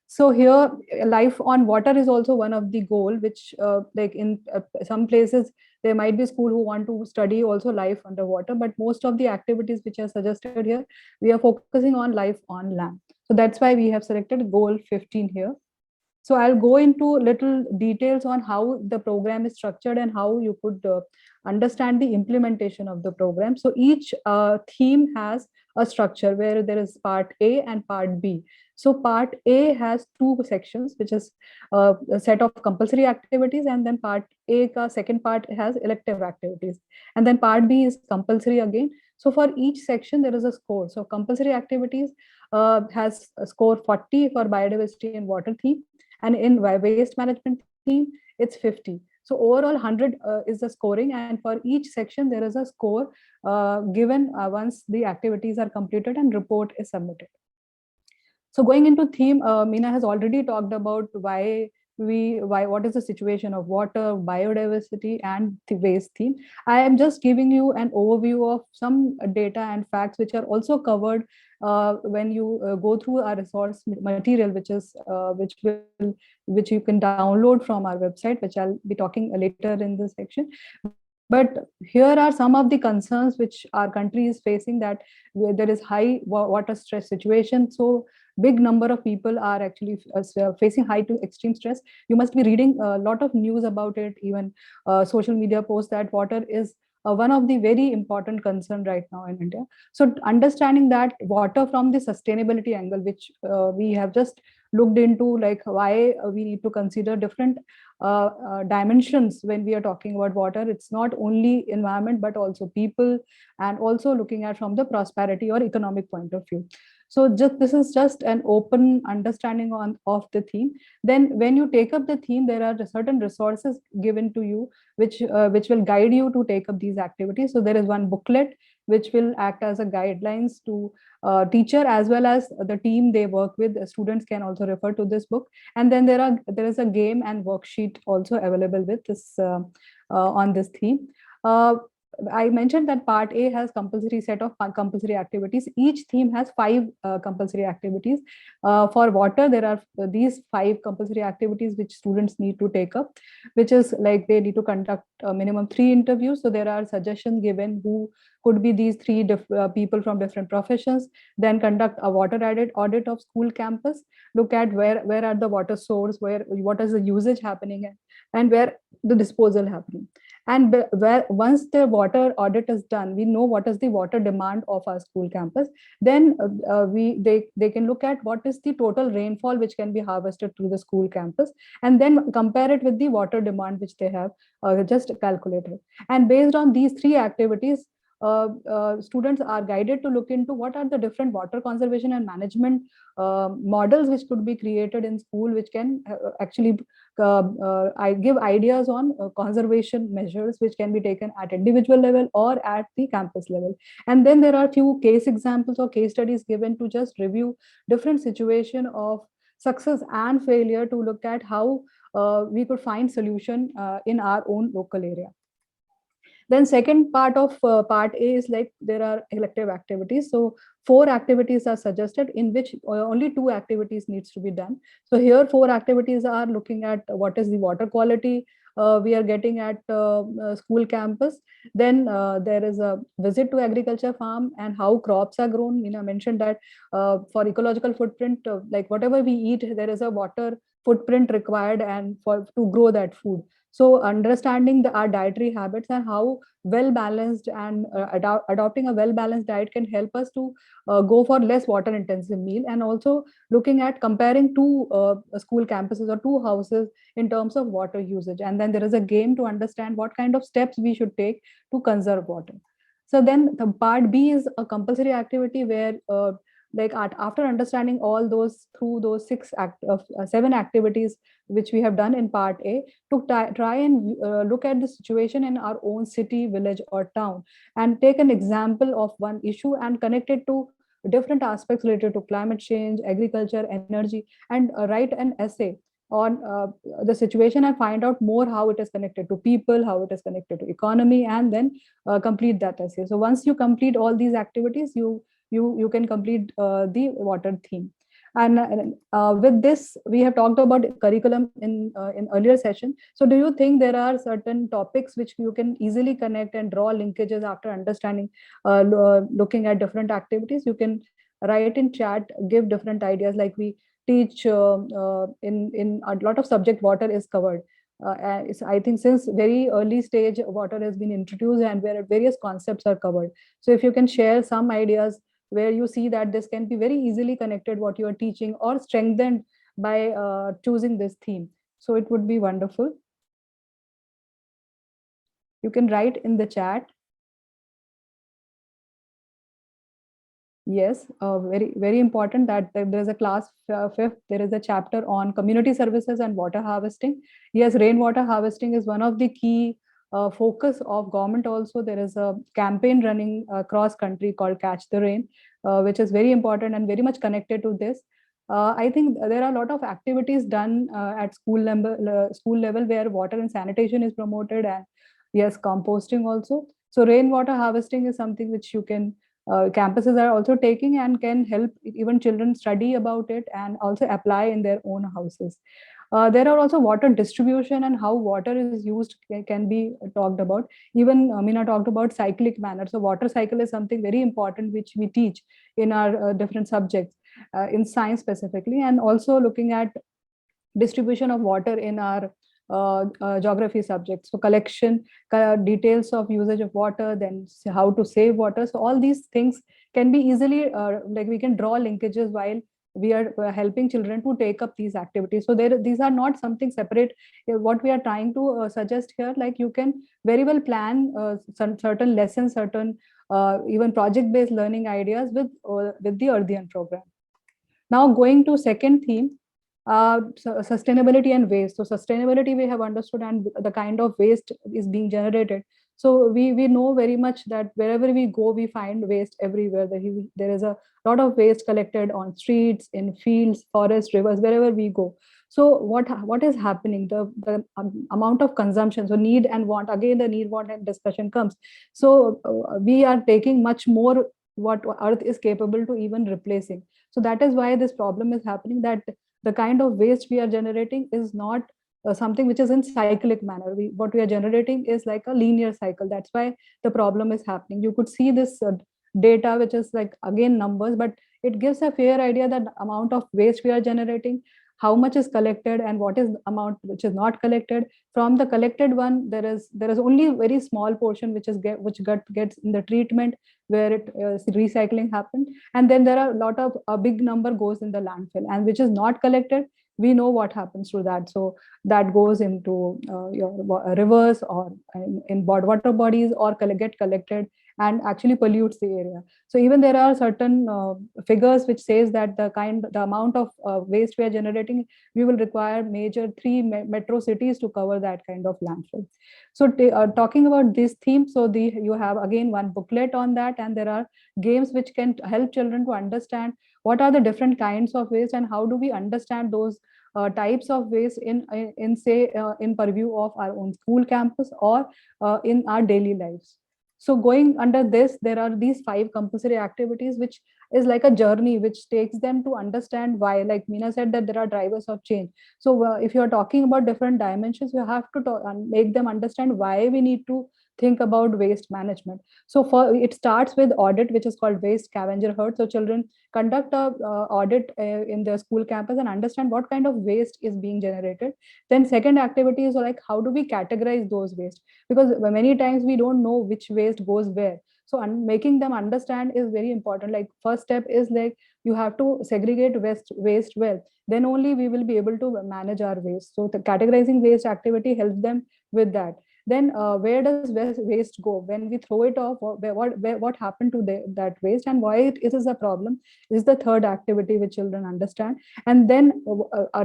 So here, life on water is also one of the goal, which like in some places, there might be school who want to study also life underwater, but most of the activities which are suggested here, we are focusing on life on land. So that's why we have selected goal 15 here. So I'll go into little details on how the program is structured and how you could understand the implementation of the program. So each theme has a structure where there is part A and part B. So part A has 2 sections, which is a set of compulsory activities, and then part A ka second part has elective activities, and then part B is compulsory again. So for each section there is a score. So compulsory activities has a score 40 for biodiversity and water theme, and in waste management theme it's 50. So overall 100 is the scoring, and for each section there is a score given once the activities are completed and report is submitted. So going into theme, Meena has already talked about what is the situation of water, biodiversity, and the waste theme. I am just giving you an overview of some data and facts which are also covered when you go through our resource material, which you can download from our website, which I'll be talking later in this section. But here are some of the concerns which our country is facing, that there is high water stress situation. So big number of people are actually facing high to extreme stress. You must be reading a lot of news about it, even social media posts that water is one of the very important concern right now in India. So understanding that water from the sustainability angle, which we have just looked into, like why we need to consider different dimensions when we are talking about water. It's not only environment, but also people, and also looking at from the prosperity or economic point of view. So just this is just an open understanding of the theme. Then when you take up the theme, there are certain resources given to you which will guide you to take up these activities. So there is one booklet which will act as a guidelines to teacher as well as the team they work with. The students can also refer to this book, and then there is a game and worksheet also available with this on this theme. I mentioned that part A has compulsory set of compulsory activities. Each theme has 5 compulsory activities. For water, there are these 5 compulsory activities which students need to take up, which is like they need to conduct a minimum 3 interviews. So there are suggestions given who could be these 3 people from different professions. Then conduct a water audit of school campus. Look at where are the water source, what is the usage happening, and where the disposal happening. And where once the water audit is done, we know what is the water demand of our school campus. Then they can look at what is the total rainfall which can be harvested through the school campus, and then compare it with the water demand which they have just calculated. And based on these 3 activities, students are guided to look into what are the different water conservation and management models which could be created in school, which can actually I give ideas on conservation measures which can be taken at individual level or at the campus level. And then there are few case examples or case studies given to just review different situation of success and failure to look at how we could find solution in our own local area. Then second part of part A is like there are elective activities. So 4 activities are suggested, in which only 2 activities needs to be done. So here 4 activities are looking at what is the water quality we are getting at school campus. Then there is a visit to agriculture farm and how crops are grown. Meena mentioned that for ecological footprint, like whatever we eat, there is a water footprint required and for to grow that food. So understanding our dietary habits and how well balanced and adopting a well balanced diet can help us to go for less water intensive meal, and also looking at comparing 2 school campuses or 2 houses in terms of water usage. And then there is a game to understand what kind of steps we should take to conserve water. So then the part B is a compulsory activity where after understanding all those through those 7 activities which we have done in part A, to try and look at the situation in our own city, village or town, and take an example of one issue and connect it to different aspects related to climate change, agriculture, energy, and write an essay on the situation and find out more how it is connected to people, how it is connected to economy, and then complete that essay. So once you complete all these activities, you can complete the water theme. And with this, we have talked about curriculum in earlier session. So do you think there are certain topics which you can easily connect and draw linkages after understanding, looking at different activities? You can write in chat, give different ideas. Like we teach in a lot of subject, water is covered. I think since very early stage, water has been introduced and where various concepts are covered. So if you can share some ideas where you see that this can be very easily connected what you are teaching or strengthened by choosing this theme. So it would be wonderful. You can write in the chat. Yes, very, very important that there's a class 5th, there is a chapter on community services and water harvesting. Yes, rainwater harvesting is one of the key focus of government. Also, there is a campaign running across country called Catch the Rain, which is very important and very much connected to this. I think there are a lot of activities done at school level where water and sanitation is promoted, and yes, composting also. So rainwater harvesting is something which you can campuses are also taking and can help even children study about it and also apply in their own houses. There are also water distribution and how water is used can be talked about. Even Meena talked about cyclic manner. So water cycle is something very important which we teach in our different subjects in science specifically, and also looking at distribution of water in our geography subject. So collection, details of usage of water, then how to save water. So all these things can be easily, like we can draw linkages while we are helping children to take up these activities. So these are not something separate. What we are trying to suggest here, like you can very well plan some certain lessons, certain even project-based learning ideas with the Earthian program. Now going to second theme, sustainability and waste. So sustainability we have understood, and the kind of waste is being generated. So we know very much that wherever we go, we find waste everywhere. There is a lot of waste collected on streets, in fields, forests, rivers, wherever we go. So what is happening? The amount of consumption, so need and want, again the need want and discussion comes. So we are taking much more what Earth is capable to even replacing. So that is why this problem is happening, that the kind of waste we are generating is not something which is in cyclic manner. What we are generating is like a linear cycle. That's why the problem is happening. You could see this data, which is like again numbers, but it gives a fair idea that the amount of waste we are generating, how much is collected, and what is the amount which is not collected. From the collected one, there is only a very small portion which gets in the treatment, where recycling happened, and then there are a lot of a big number goes in the landfill, and which is not collected. We know what happens to that. So that goes into your rivers, or in water bodies, or get collected and actually pollutes the area. So even there are certain figures which says that the amount of waste we are generating, we will require major 3 metro cities to cover that kind of landfill. So talking about this theme, so you have again one booklet on that, and there are games which can help children to understand what are the different kinds of waste, and how do we understand those types of waste in say in purview of our own school campus, or in our daily lives. So going under this, there are these 5 compulsory activities, which is like a journey which takes them to understand why. Like Meena said, that there are drivers of change. So if you are talking about different dimensions, you have to make them understand why we need to think about waste management. So it starts with audit, which is called waste scavenger hunt. So children conduct a audit in their school campus and understand what kind of waste is being generated. Then second activity is like, how do we categorize those waste, because many times we don't know which waste goes where. So making them understand is very important. Like first step is like, you have to segregate waste well, then only we will be able to manage our waste. So the categorizing waste activity helps them with that. Then where does waste go when we throw it off? What happened to that waste, and why it is a problem, is the third activity which children understand. And then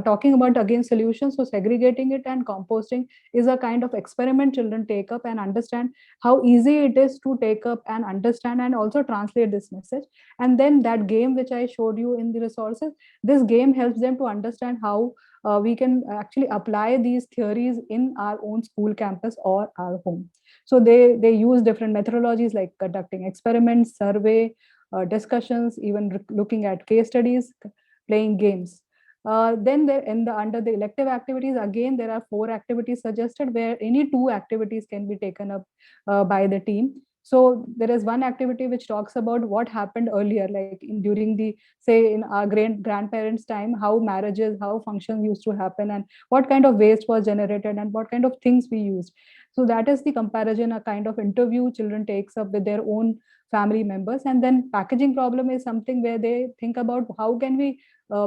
talking about again solutions, so segregating it and composting is a kind of experiment children take up and understand how easy it is to take up and understand and also translate this message. And then that game which I showed you in the resources, this game helps them to understand how we can actually apply these theories in our own school campus or our home. So they use different methodologies like conducting experiments, survey, discussions, even looking at case studies, playing games. Then there under the elective activities, again there are 4 activities suggested, where any 2 activities can be taken up by the team. So there is one activity which talks about what happened earlier, like during the, say, in our grandparents' time, how marriages, how functions used to happen, and what kind of waste was generated, and what kind of things we used. So that is the comparison, a kind of interview children takes up with their own family members. And then packaging problem is something where they think about how can we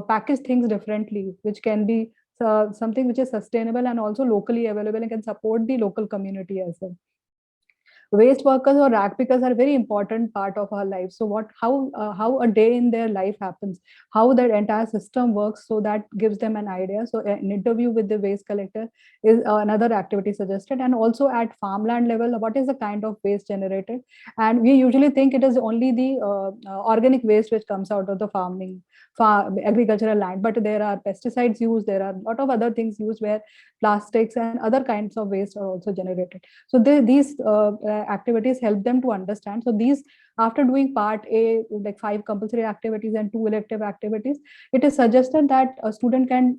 package things differently, which can be something which is sustainable and also locally available and can support the local community as well. Waste workers or rag pickers are a very important part of our life. So how a day in their life happens, how that entire system works, so that gives them an idea. So an interview with the waste collector is another activity suggested. And also at farmland level, what is the kind of waste generated? And we usually think it is only the organic waste which comes out of the agricultural land, but there are pesticides used, there are a lot of other things used, where plastics and other kinds of waste are also generated. So these activities help them to understand. So these, after doing part A, like 5 compulsory activities and 2 elective activities, it is suggested that a student can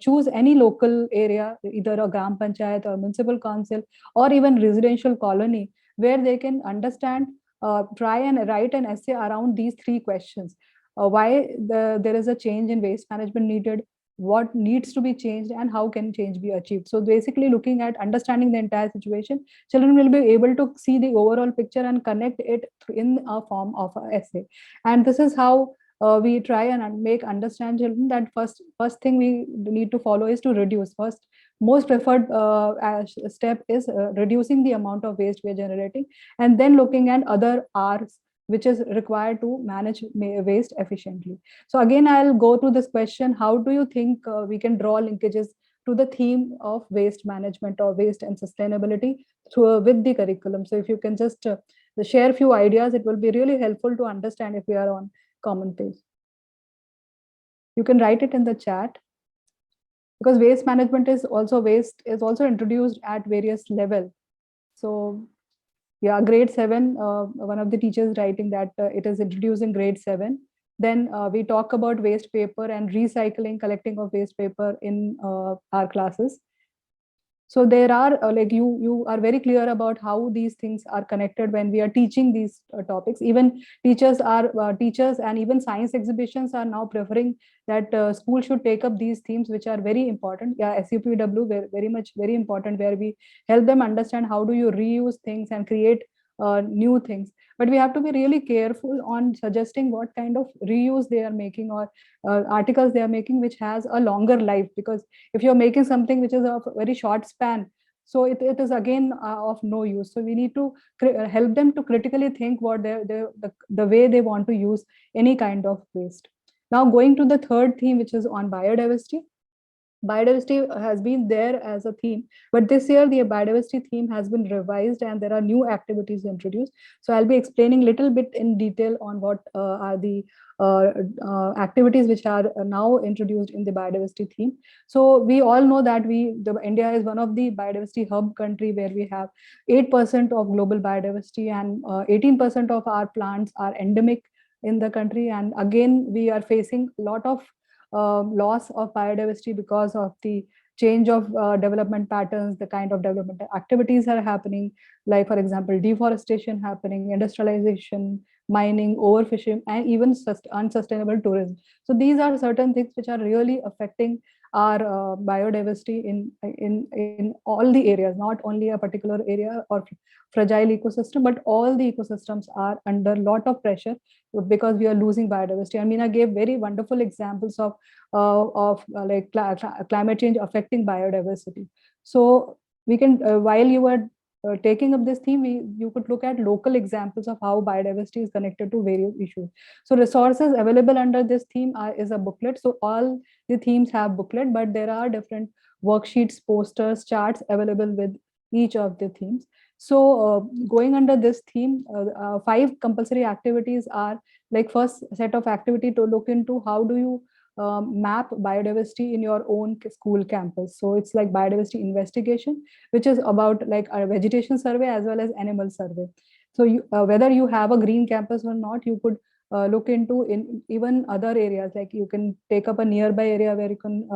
choose any local area, either a gram panchayat or municipal council or even residential colony, where they can understand, try and write an essay around these 3 questions. Why there is a change in waste management needed, what needs to be changed and how can change be achieved. So basically looking at understanding the entire situation, children will be able to see the overall picture and connect it in a form of an essay. And this is how we try and make understand children that first thing we need to follow is to reduce. First most preferred step is reducing the amount of waste we are generating, and then looking at other R's which is required to manage waste efficiently. So again, I'll go to this question: how do you think we can draw linkages to the theme of waste management or waste and sustainability through with the curriculum? So if you can just share a few ideas, it will be really helpful to understand if we are on common page. You can write it in the chat, because waste management is also introduced at various level. So yeah, grade 7, one of the teachers writing that it is introduced in grade 7. Then we talk about waste paper and recycling, collecting of waste paper in our classes. So there are like you are very clear about how these things are connected when we are teaching these topics. Even teachers and even science exhibitions are now preferring that school should take up these themes, which are very important. Yeah, SUPW very important, where we help them understand how do you reuse things and create new things. But we have to be really careful on suggesting what kind of reuse they are making, or articles they are making which has a longer life, because if you're making something which is of a very short span, so it is again of no use. So we need to help them to critically think what the way they want to use any kind of waste. Now going to the third theme, which is on biodiversity. Biodiversity has been there as a theme, but this year the biodiversity theme has been revised and there are new activities introduced. So I'll be explaining little bit in detail on what are the activities which are now introduced in the biodiversity theme. So we all know that India is one of the biodiversity hub country, where we have 8% of global biodiversity, and 18% of our plants are endemic in the country. And again, we are facing a lot of loss of biodiversity because of the change of development patterns, the kind of development activities are happening, like for example, deforestation happening, industrialization, mining, overfishing, and even unsustainable tourism. So these are certain things which are really affecting our biodiversity in all the areas, not only a particular area or fragile ecosystem, but all the ecosystems are under a lot of pressure because we are losing biodiversity. I mean, I gave very wonderful examples of climate change affecting biodiversity. So we can, while you were taking up this theme, you could look at local examples of how biodiversity is connected to various issues. So resources available under this theme is a booklet. So all the themes have booklet, but there are different worksheets, posters, charts available with each of the themes. So going under this theme, 5 compulsory activities are like, first set of activity to look into how do you map biodiversity in your own school campus. So it's like biodiversity investigation, which is about like a vegetation survey as well as animal survey. So whether you have a green campus or not, you could look into in even other areas, like you can take up a nearby area where you can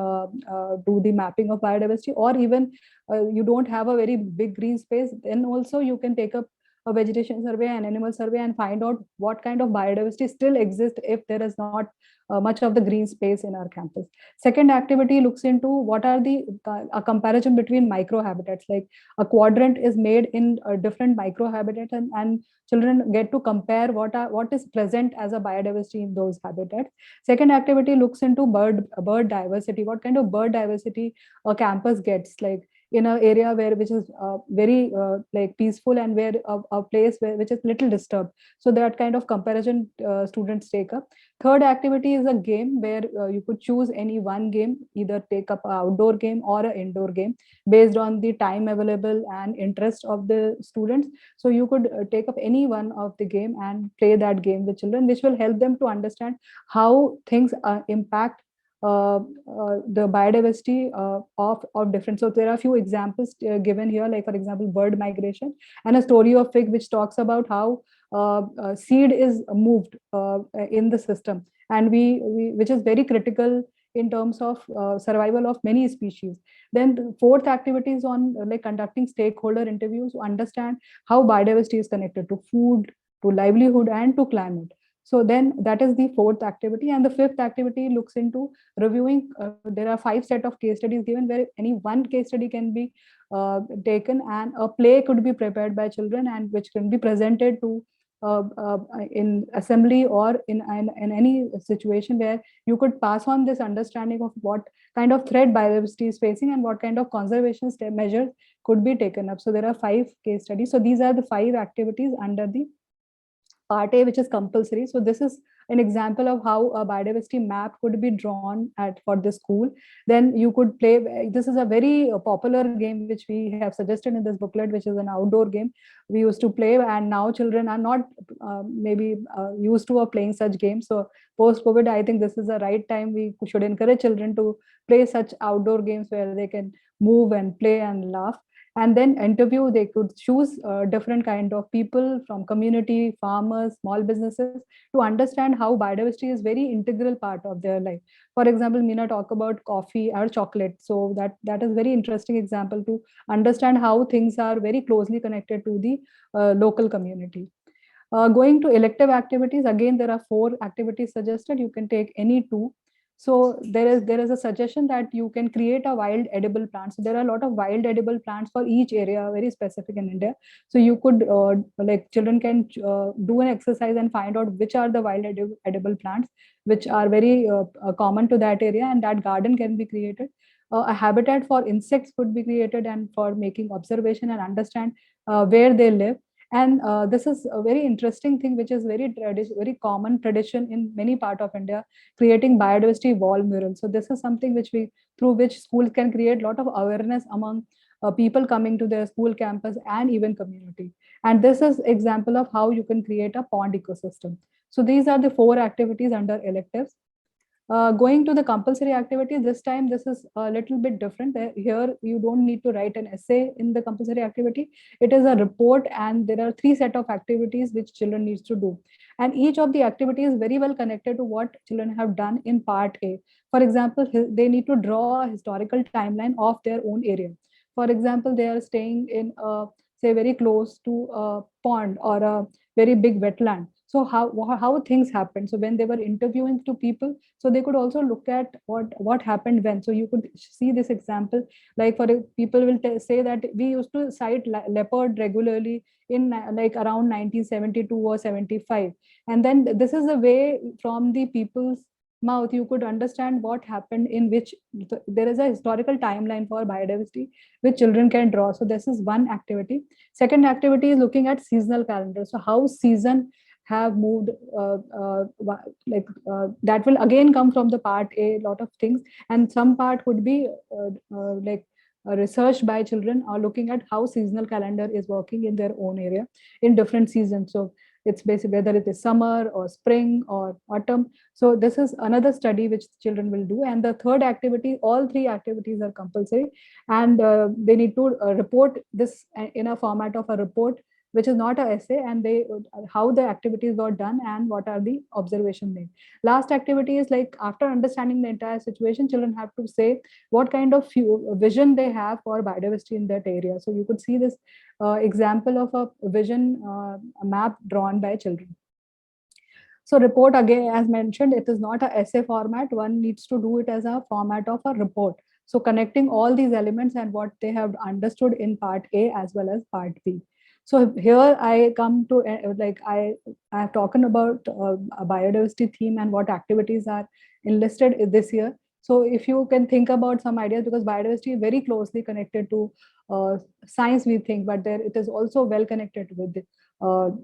do the mapping of biodiversity, or even you don't have a very big green space, then also you can take up a vegetation survey and animal survey and find out what kind of biodiversity still exists if there is not much of the green space in our campus. Second activity looks into what are the a comparison between microhabitats, like a quadrant is made in different microhabitats, and children get to compare what is present as a biodiversity in those habitats. Second activity looks into bird diversity, what kind of bird diversity a campus gets, like in an area where which is very like peaceful, and where a place where which is little disturbed. So that kind of comparison students take up. Third activity is a game where you could choose any one game, either take up an outdoor game or an indoor game based on the time available and interest of the students. So you could take up any one of the game and play that game with children, which will help them to understand how things impact the biodiversity of different. So there are a few examples given here, like for example, bird migration, and a story of fig, which talks about how seed is moved in the system, and which is very critical in terms of survival of many species. Then the fourth activity is on like conducting stakeholder interviews to understand how biodiversity is connected to food, to livelihood, and to climate. So then that is the fourth activity. And the fifth activity looks into reviewing. There are 5 set of case studies given where any one case study can be taken, and a play could be prepared by children and which can be presented to in assembly or in any situation where you could pass on this understanding of what kind of threat biodiversity is facing and what kind of conservation measures could be taken up. So there are 5 case studies. So these are the 5 activities under the part A, which is compulsory. So this is an example of how a biodiversity map could be drawn at for the school. Then you could play. This is a very popular game which we have suggested in this booklet, which is an outdoor game we used to play, and now children are not maybe used to playing such games. So post COVID, I think this is the right time we should encourage children to play such outdoor games where they can move and play and laugh. And then interview, they could choose different kind of people from community, farmers, small businesses, to understand how biodiversity is very integral part of their life. For example, Meena talk about coffee or chocolate, so that is very interesting example to understand how things are very closely connected to the local community. Going to elective activities, again there are 4 activities suggested. You can take any 2. So there is a suggestion that you can create a wild edible plant. So there are a lot of wild edible plants for each area, very specific in India. So you could like children can do an exercise and find out which are the wild edible plants which are very common to that area, and that garden can be created. A habitat for insects could be created, and for making observation and understand where they live. And this is a very interesting thing which is very common tradition in many part of India, creating biodiversity wall murals. So this is something which we, through which schools can create a lot of awareness among people coming to their school campus and even community. And this is example of how you can create a pond ecosystem. So these are the 4 activities under electives. Going to the compulsory activity, this time this is a little bit different. Here you don't need to write an essay in the compulsory activity. It is a report, and there are 3 set of activities which children needs to do. And each of the activity is very well connected to what children have done in part A. For example, they need to draw a historical timeline of their own area. For example, they are staying in say very close to a pond or a very big wetland. So how things happen. So when they were interviewing to people, so they could also look at what happened when. So you could see this example, like people will say that we used to sight leopard regularly in like around 1972 or 75, and then this is a way from the people's mouth you could understand what happened in which. There is a historical timeline for biodiversity which children can draw. So this is one activity. Second activity is looking at seasonal calendar. So how season have moved, that will again come from the part A, lot of things, and some part would be researched by children, or looking at how seasonal calendar is working in their own area in different seasons. So it's basically whether it is summer or spring or autumn. So this is another study which children will do. And the third activity, all 3 activities are compulsory, and they need to report this in a format of a report, which is not an essay, and they how the activities were done and what are the observation made. Last activity is like, after understanding the entire situation, children have to say what kind of vision they have for biodiversity in that area. So you could see this example of a vision a map drawn by children. So report, again, as mentioned, it is not a essay format. One needs to do it as a format of a report. So connecting all these elements and what they have understood in part A as well as part B. So here I come to I have talked about a biodiversity theme and what activities are enlisted this year. So if you can think about some ideas, because biodiversity is very closely connected to science, we think, but there it is also well connected with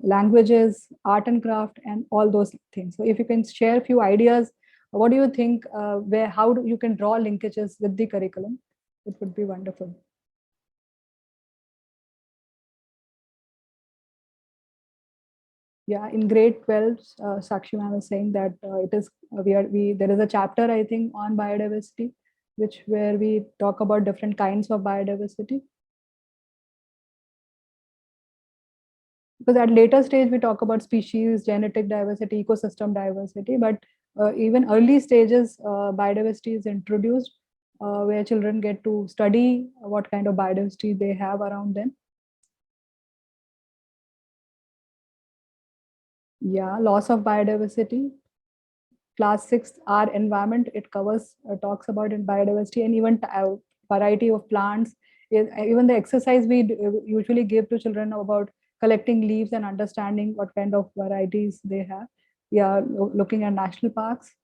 languages, art and craft, and all those things. So if you can share a few ideas, what do you think? How you can draw linkages with the curriculum? It would be wonderful. Yeah, in grade 12, Sakshi ma'am was saying that it is there is a chapter, I think, on biodiversity, where we talk about different kinds of biodiversity. Because at later stage we talk about species, genetic diversity, ecosystem diversity, but even early stages biodiversity is introduced, where children get to study what kind of biodiversity they have around them. Yeah, loss of biodiversity. Class 6, our environment, it covers, talks about in biodiversity and even variety of plants. Even the exercise we usually give to children about collecting leaves and understanding what kind of varieties they have. Yeah, looking at national parks,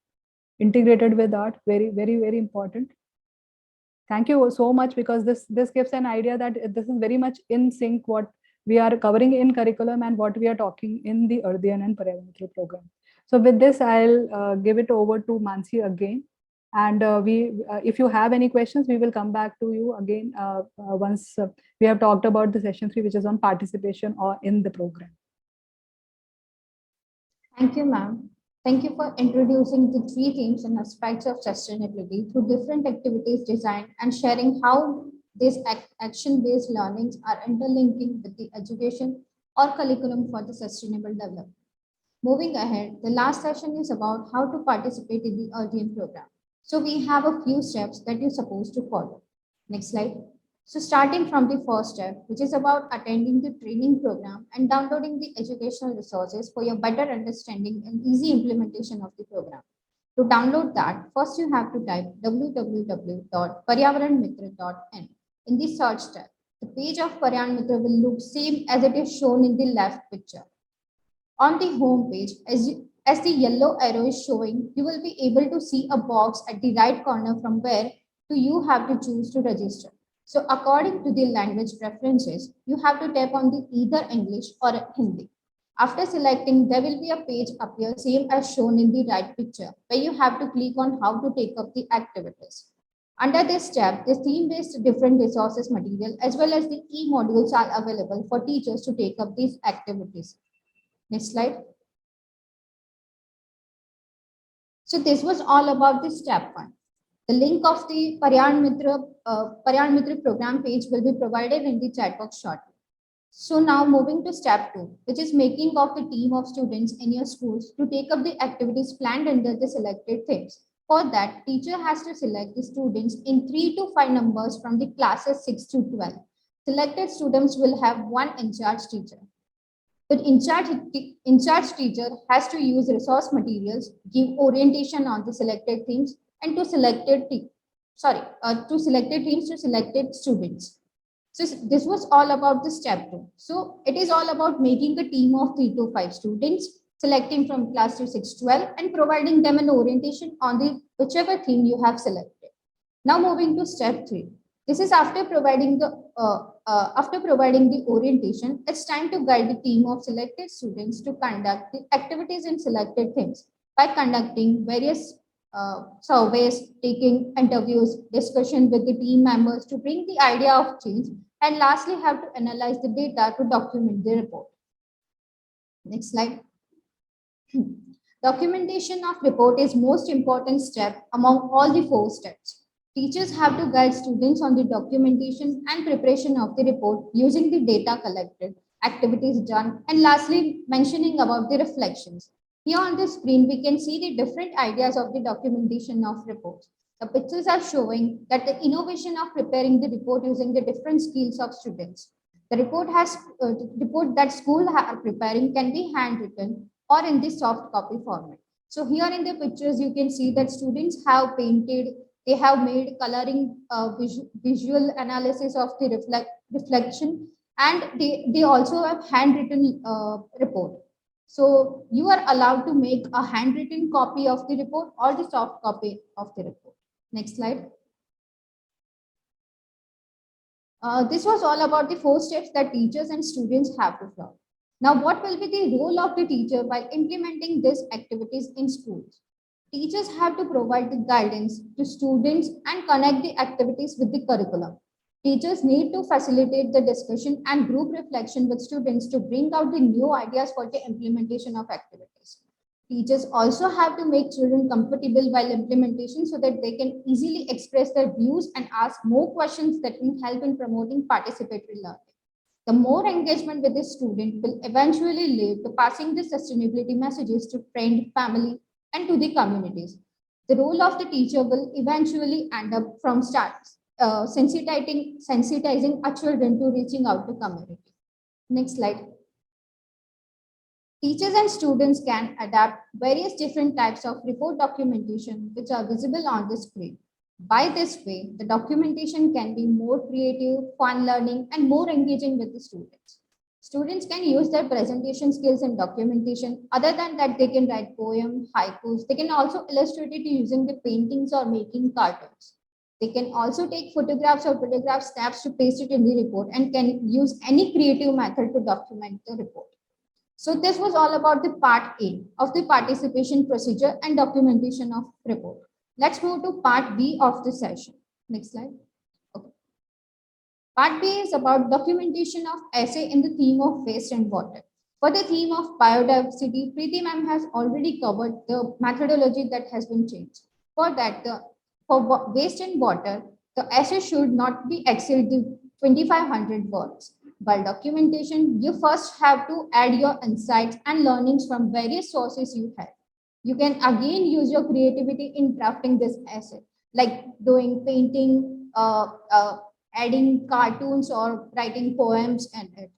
integrated with art, very, very, very important. Thank you so much, because this gives an idea that this is very much in sync what we are covering in curriculum and what we are talking in the Earthian and Paryavaran program. So with this, I'll give it over to Mansi again. And if you have any questions, we will come back to you again once we have talked about the session 3, which is on participation or in the program. Thank you, ma'am. Thank you for introducing the three themes and aspects of sustainability through different activities designed and sharing how these action-based learnings are interlinking with the education or curriculum for the sustainable development. Moving ahead, the last session is about how to participate in the Earthian program. So we have a few steps that you're supposed to follow. Next slide. So starting from the first step, which is about attending the training program and downloading the educational resources for your better understanding and easy implementation of the program. To download that, first you have to type www.paryavaranmitra.in in the search tab. The page of Paryavaran Mitra will look same as it is shown in the left picture. On the home page, as the yellow arrow is showing, you will be able to see a box at the right corner from where you have to choose to register. So according to the language preferences, you have to tap on the either English or Hindi. After selecting, there will be a page appear same as shown in the right picture, where you have to click on how to take up the activities. Under this tab, the theme-based different resources material as well as the key modules are available for teachers to take up these activities. Next slide. So this was all about the step 1. The link of the Paryavaran Mitra program page will be provided in the chat box shortly. So now moving to step 2, which is making of the team of students in your schools to take up the activities planned under the selected themes. For that, teacher has to select the students in 3 to 5 numbers from the classes 6 to 12. Selected students will have one in-charge teacher. The in-charge teacher has to use resource materials, give orientation on the selected themes, and to selected teams to selected students. So this was all about the step 2. So it is all about making a team of 3 to 5 students, selecting from class to 6 to 12, and providing them an orientation on the whichever theme you have selected. Now moving to step 3. This is after providing the orientation, it's time to guide the team of selected students to conduct the activities in selected themes by conducting various surveys, taking interviews, discussion with the team members to bring the idea of change, and lastly have to analyze the data to document the report. Next slide. Documentation of report is most important step among all the 4 steps. Teachers have to guide students on the documentation and preparation of the report using the data collected, activities done, and lastly, mentioning about the reflections. Here on the screen, we can see the different ideas of the documentation of reports. The pictures are showing that the innovation of preparing the report using the different skills of students. The report that schools are preparing can be handwritten or in the soft copy format. So here in the pictures, you can see that students have painted, they have made coloring visual analysis of the reflection, and they also have handwritten report. So you are allowed to make a handwritten copy of the report or the soft copy of the report. Next slide. This was all about the 4 steps that teachers and students have to follow. Now, what will be the role of the teacher while implementing these activities in schools? Teachers have to provide the guidance to students and connect the activities with the curriculum. Teachers need to facilitate the discussion and group reflection with students to bring out the new ideas for the implementation of activities. Teachers also have to make children comfortable while implementation so that they can easily express their views and ask more questions that can help in promoting participatory learning. The more engagement with the student will eventually lead to passing the sustainability messages to friend, family, and to the communities. The role of the teacher will eventually end up from sensitizing our children to reaching out to community. Next slide. Teachers and students can adapt various different types of report documentation which are visible on the screen. By this way, the documentation can be more creative, fun learning, and more engaging with the students. Students can use their presentation skills in documentation. Other than that, they can write poems, haikus. They can also illustrate it using the paintings or making cartoons. They can also take photographs or photograph snaps to paste it in the report and can use any creative method to document the report. So this was all about the part A of the participation procedure and documentation of report. Let's move to part B of the session. Next slide. Okay. Part B is about documentation of essay in the theme of waste and water. For the theme of biodiversity, Preeti ma'am has already covered the methodology that has been changed. For that, for waste and water, the essay should not be exceed the 2,500 words. While documentation, you first have to add your insights and learnings from various sources you have. You can again use your creativity in drafting this essay, like doing painting, adding cartoons or writing poems in it.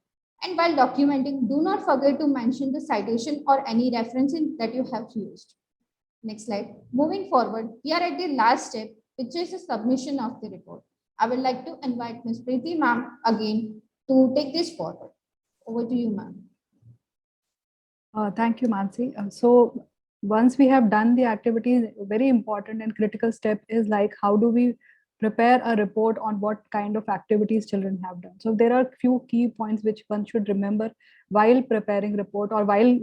And while documenting, do not forget to mention the citation or any referencing that you have used. Next slide. Moving forward, we are at the last step, which is the submission of the report. I would like to invite Ms. Preeti ma'am again to take this forward. Over to you, ma'am. Thank you, Mansi. So once we have done the activities, very important and critical step is like, how do we prepare a report on what kind of activities children have done? So there are few key points which one should remember while preparing report or while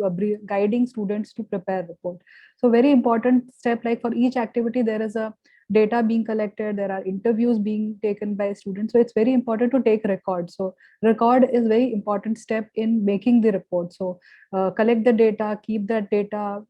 guiding students to prepare report. So very important step, like for each activity, there is a data being collected, there are interviews being taken by students. So it's very important to take records. So record is very important step in making the report. So collect the data, keep that data,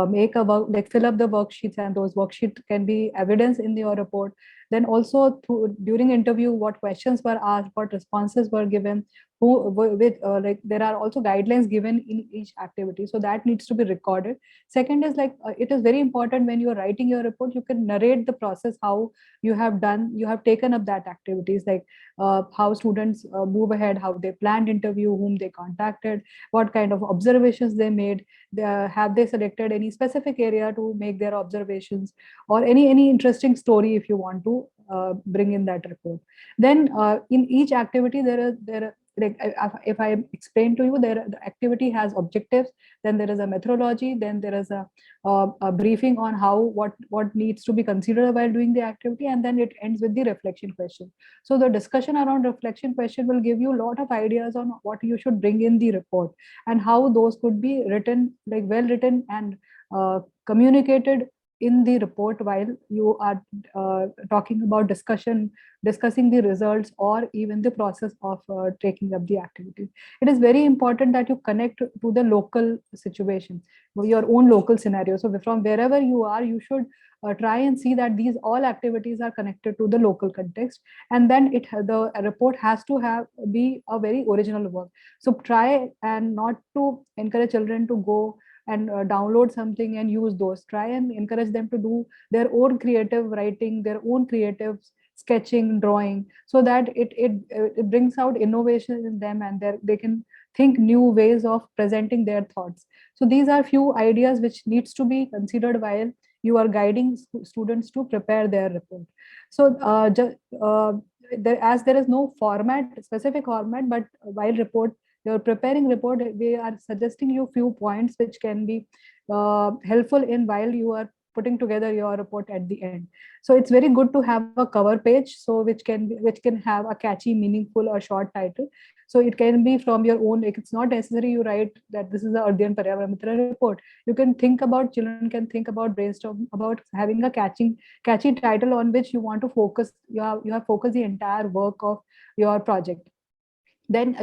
make a work, like fill up the worksheets, and those worksheets can be evidence in your report. Then also during interview, what questions were asked, what responses were given, who with like there are also guidelines given in each activity, so that needs to be recorded. Second is like it is very important when you are writing your report, you can narrate the process, how you have taken up that activities, like how students move ahead, how they planned interview, whom they contacted, what kind of observations they made, have they selected any specific area to make their observations, or any interesting story if you want to bring in that report. Then in each activity there are like if I explain to you, there the activity has objectives, then there is a methodology, then there is a briefing on how what needs to be considered while doing the activity, and then it ends with the reflection question. So the discussion around reflection question will give you a lot of ideas on what you should bring in the report and how those could be written, like well written and communicated in the report while you are talking about discussing the results or even the process of taking up the activity. It is very important that you connect to the local situation, your own local scenario. So from wherever you are, you should try and see that these all activities are connected to the local context, and then the report has to be a very original work. So try and not to encourage children to go and download something and use those. Try and encourage them to do their own creative writing, their own creative sketching, drawing, so that it brings out innovation in them, and they can think new ways of presenting their thoughts. So these are few ideas which needs to be considered while you are guiding students to prepare their report. So as there is no specific format, but while you're preparing report, we are suggesting you few points which can be helpful in while you are putting together your report at the end. So it's very good to have a cover page, so which can have a catchy, meaningful or short title. So it can be from your own, like it's not necessary you write that this is the Earthian-Paryavaran Mitra report. You can think about, children can think about, brainstorm about having a catchy title on which you want to focus. You have focused the entire work of your project. Then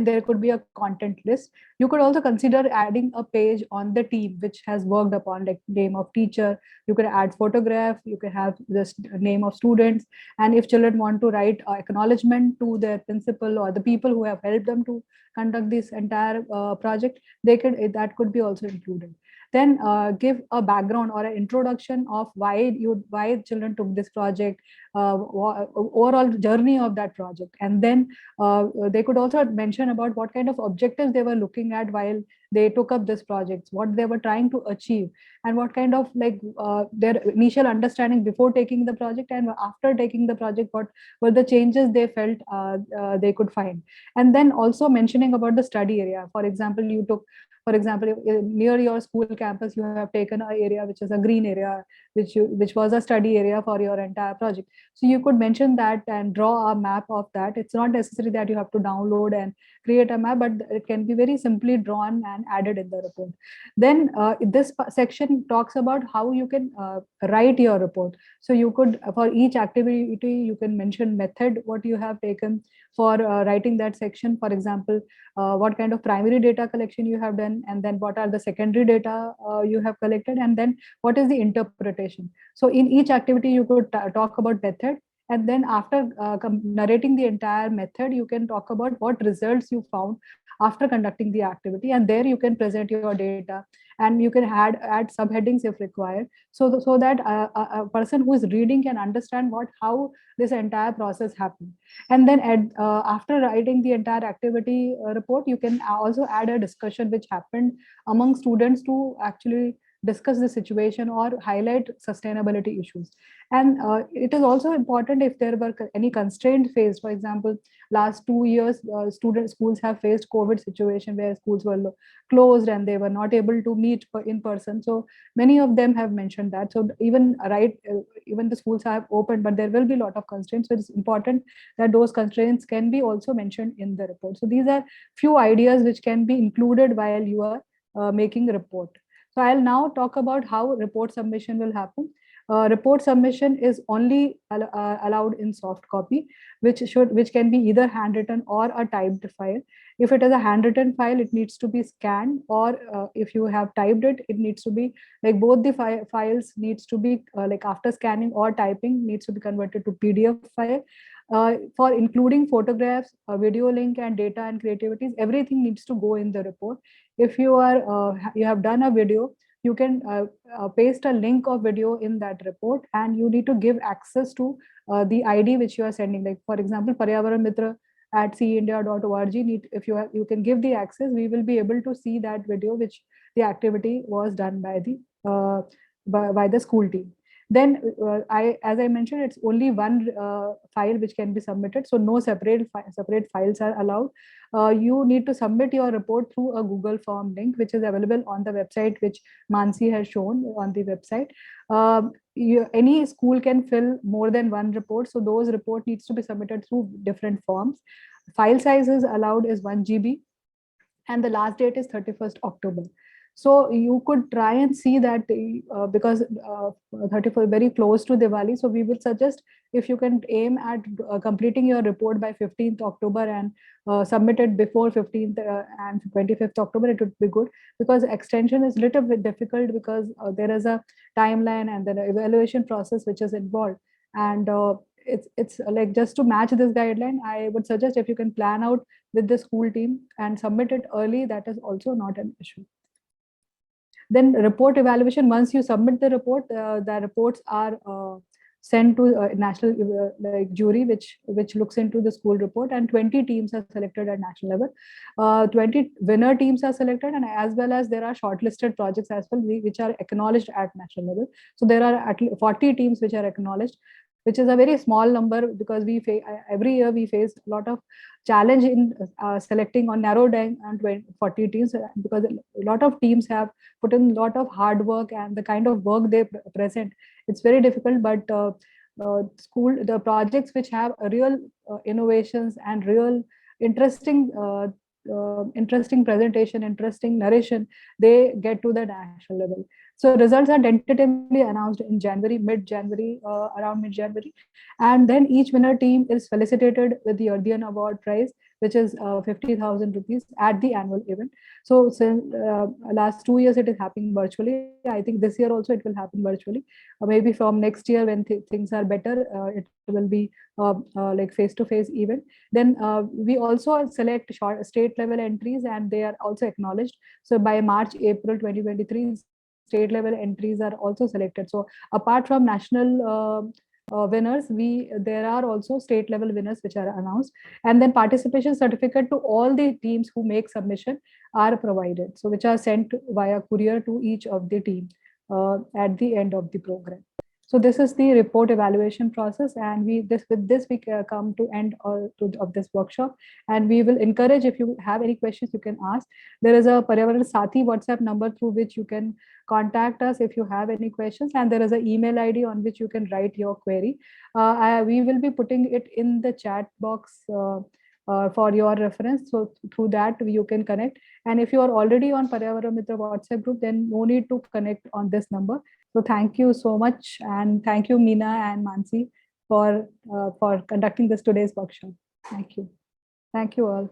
there could be a content list. You could also consider adding a page on the team which has worked upon, like name of teacher. You can add photograph, you can have this name of students, and if children want to write acknowledgement to their principal or the people who have helped them to conduct this entire project, that could be also included. Then give a background or an introduction of why children took this project, overall journey of that project. And then they could also mention about what kind of objectives they were looking at while they took up this project, what they were trying to achieve, and what kind of their initial understanding before taking the project, and after taking the project, what were the changes they felt they could find. And then also mentioning about the study area. For example, you took, for example, near your school campus, you have taken an area which is a green area, which was a study area for your entire project. So you could mention that and draw a map of that. It's not necessary that you have to download and create a map, but it can be very simply drawn and added in the report. Then this section talks about how you can write your report. So you could, for each activity, you can mention method, what you have taken for writing that section. For example, what kind of primary data collection you have done, and then what are the secondary data you have collected, and then what is the interpretation. So in each activity, you could talk about method, and then after narrating the entire method, you can talk about what results you found after conducting the activity, and there you can present your data, and you can add subheadings if required, so that a person who is reading can understand how this entire process happened. And then after writing the entire activity report, you can also add a discussion which happened among students to actually discuss the situation or highlight sustainability issues. And it is also important if there were any constraint faced. For example, last 2 years, schools have faced COVID situation where schools were closed and they were not able to meet in person. So many of them have mentioned that. So even the schools have opened, but there will be a lot of constraints. So it's important that those constraints can be also mentioned in the report. So these are few ideas which can be included while you are making a report. So I'll now talk about how report submission will happen. Report submission is only allowed in soft copy, which can be either handwritten or a typed file. If it is a handwritten file, it needs to be scanned, or if you have typed it, it needs to be like both the files needs to be like after scanning or typing needs to be converted to PDF file. For including photographs, video link, and data and creativities, everything needs to go in the report. If you have done a video, you can paste a link of video in that report, and you need to give access to the ID which you are sending. Like for example, Paryavaran Mitra at ceindia.org. If you can give the access, we will be able to see that video which the activity was done by the school team. Then as I mentioned, it's only one file which can be submitted, so no separate files are allowed. You need to submit your report through a Google form link, which is available on the website, which Mansi has shown on the website. Any school can fill more than one report, so those report needs to be submitted through different forms. File size is allowed is 1 GB, and the last date is 31st October. So you could try and see that because 34 very close to Diwali. So we would suggest if you can aim at completing your report by 15th October and submit it before 15th and 25th October, it would be good, because extension is a little bit difficult because there is a timeline and then an evaluation process which is involved. And it's like, just to match this guideline, I would suggest if you can plan out with the school team and submit it early, that is also not an issue. Then report evaluation, once you submit the report, the reports are sent to a national jury which looks into the school report, and 20 teams are selected at national level. 20 winner teams are selected, and as well as there are shortlisted projects as well, which are acknowledged at national level. So there are at least 40 teams which are acknowledged, which is a very small number, because every year we face a lot of challenge in selecting or narrow down on 40 teams, because a lot of teams have put in a lot of hard work, and the kind of work they present, it's very difficult. But the projects which have real innovations and real interesting presentation, interesting narration, they get to the national level. So results are tentatively announced in January, around mid-January. And then each winner team is felicitated with the Earthian Award prize, which is 50,000 rupees at the annual event. So since last 2 years, it is happening virtually. I think this year also it will happen virtually. Maybe from next year when things are better, it will be like face-to-face event. Then we also select state level entries, and they are also acknowledged. So by March, April 2023, state level entries are also selected. So apart from national winners, there are also state level winners which are announced, and then participation certificate to all the teams who make submission are provided, so which are sent via courier to each of the team at the end of the program. So this is the report evaluation process, and with this we come to end of this workshop. And we will encourage, if you have any questions, you can ask. There is a Paryavaran Sathi WhatsApp number through which you can contact us if you have any questions, and there is an email ID on which you can write your query. We will be putting it in the chat box for your reference, so through that you can connect. And if you are already on Paryavaran Mitra WhatsApp group, then no need to connect on this number. So thank you so much, and thank you, Meena and Mansi, for conducting this today's workshop. Thank you. Thank you all.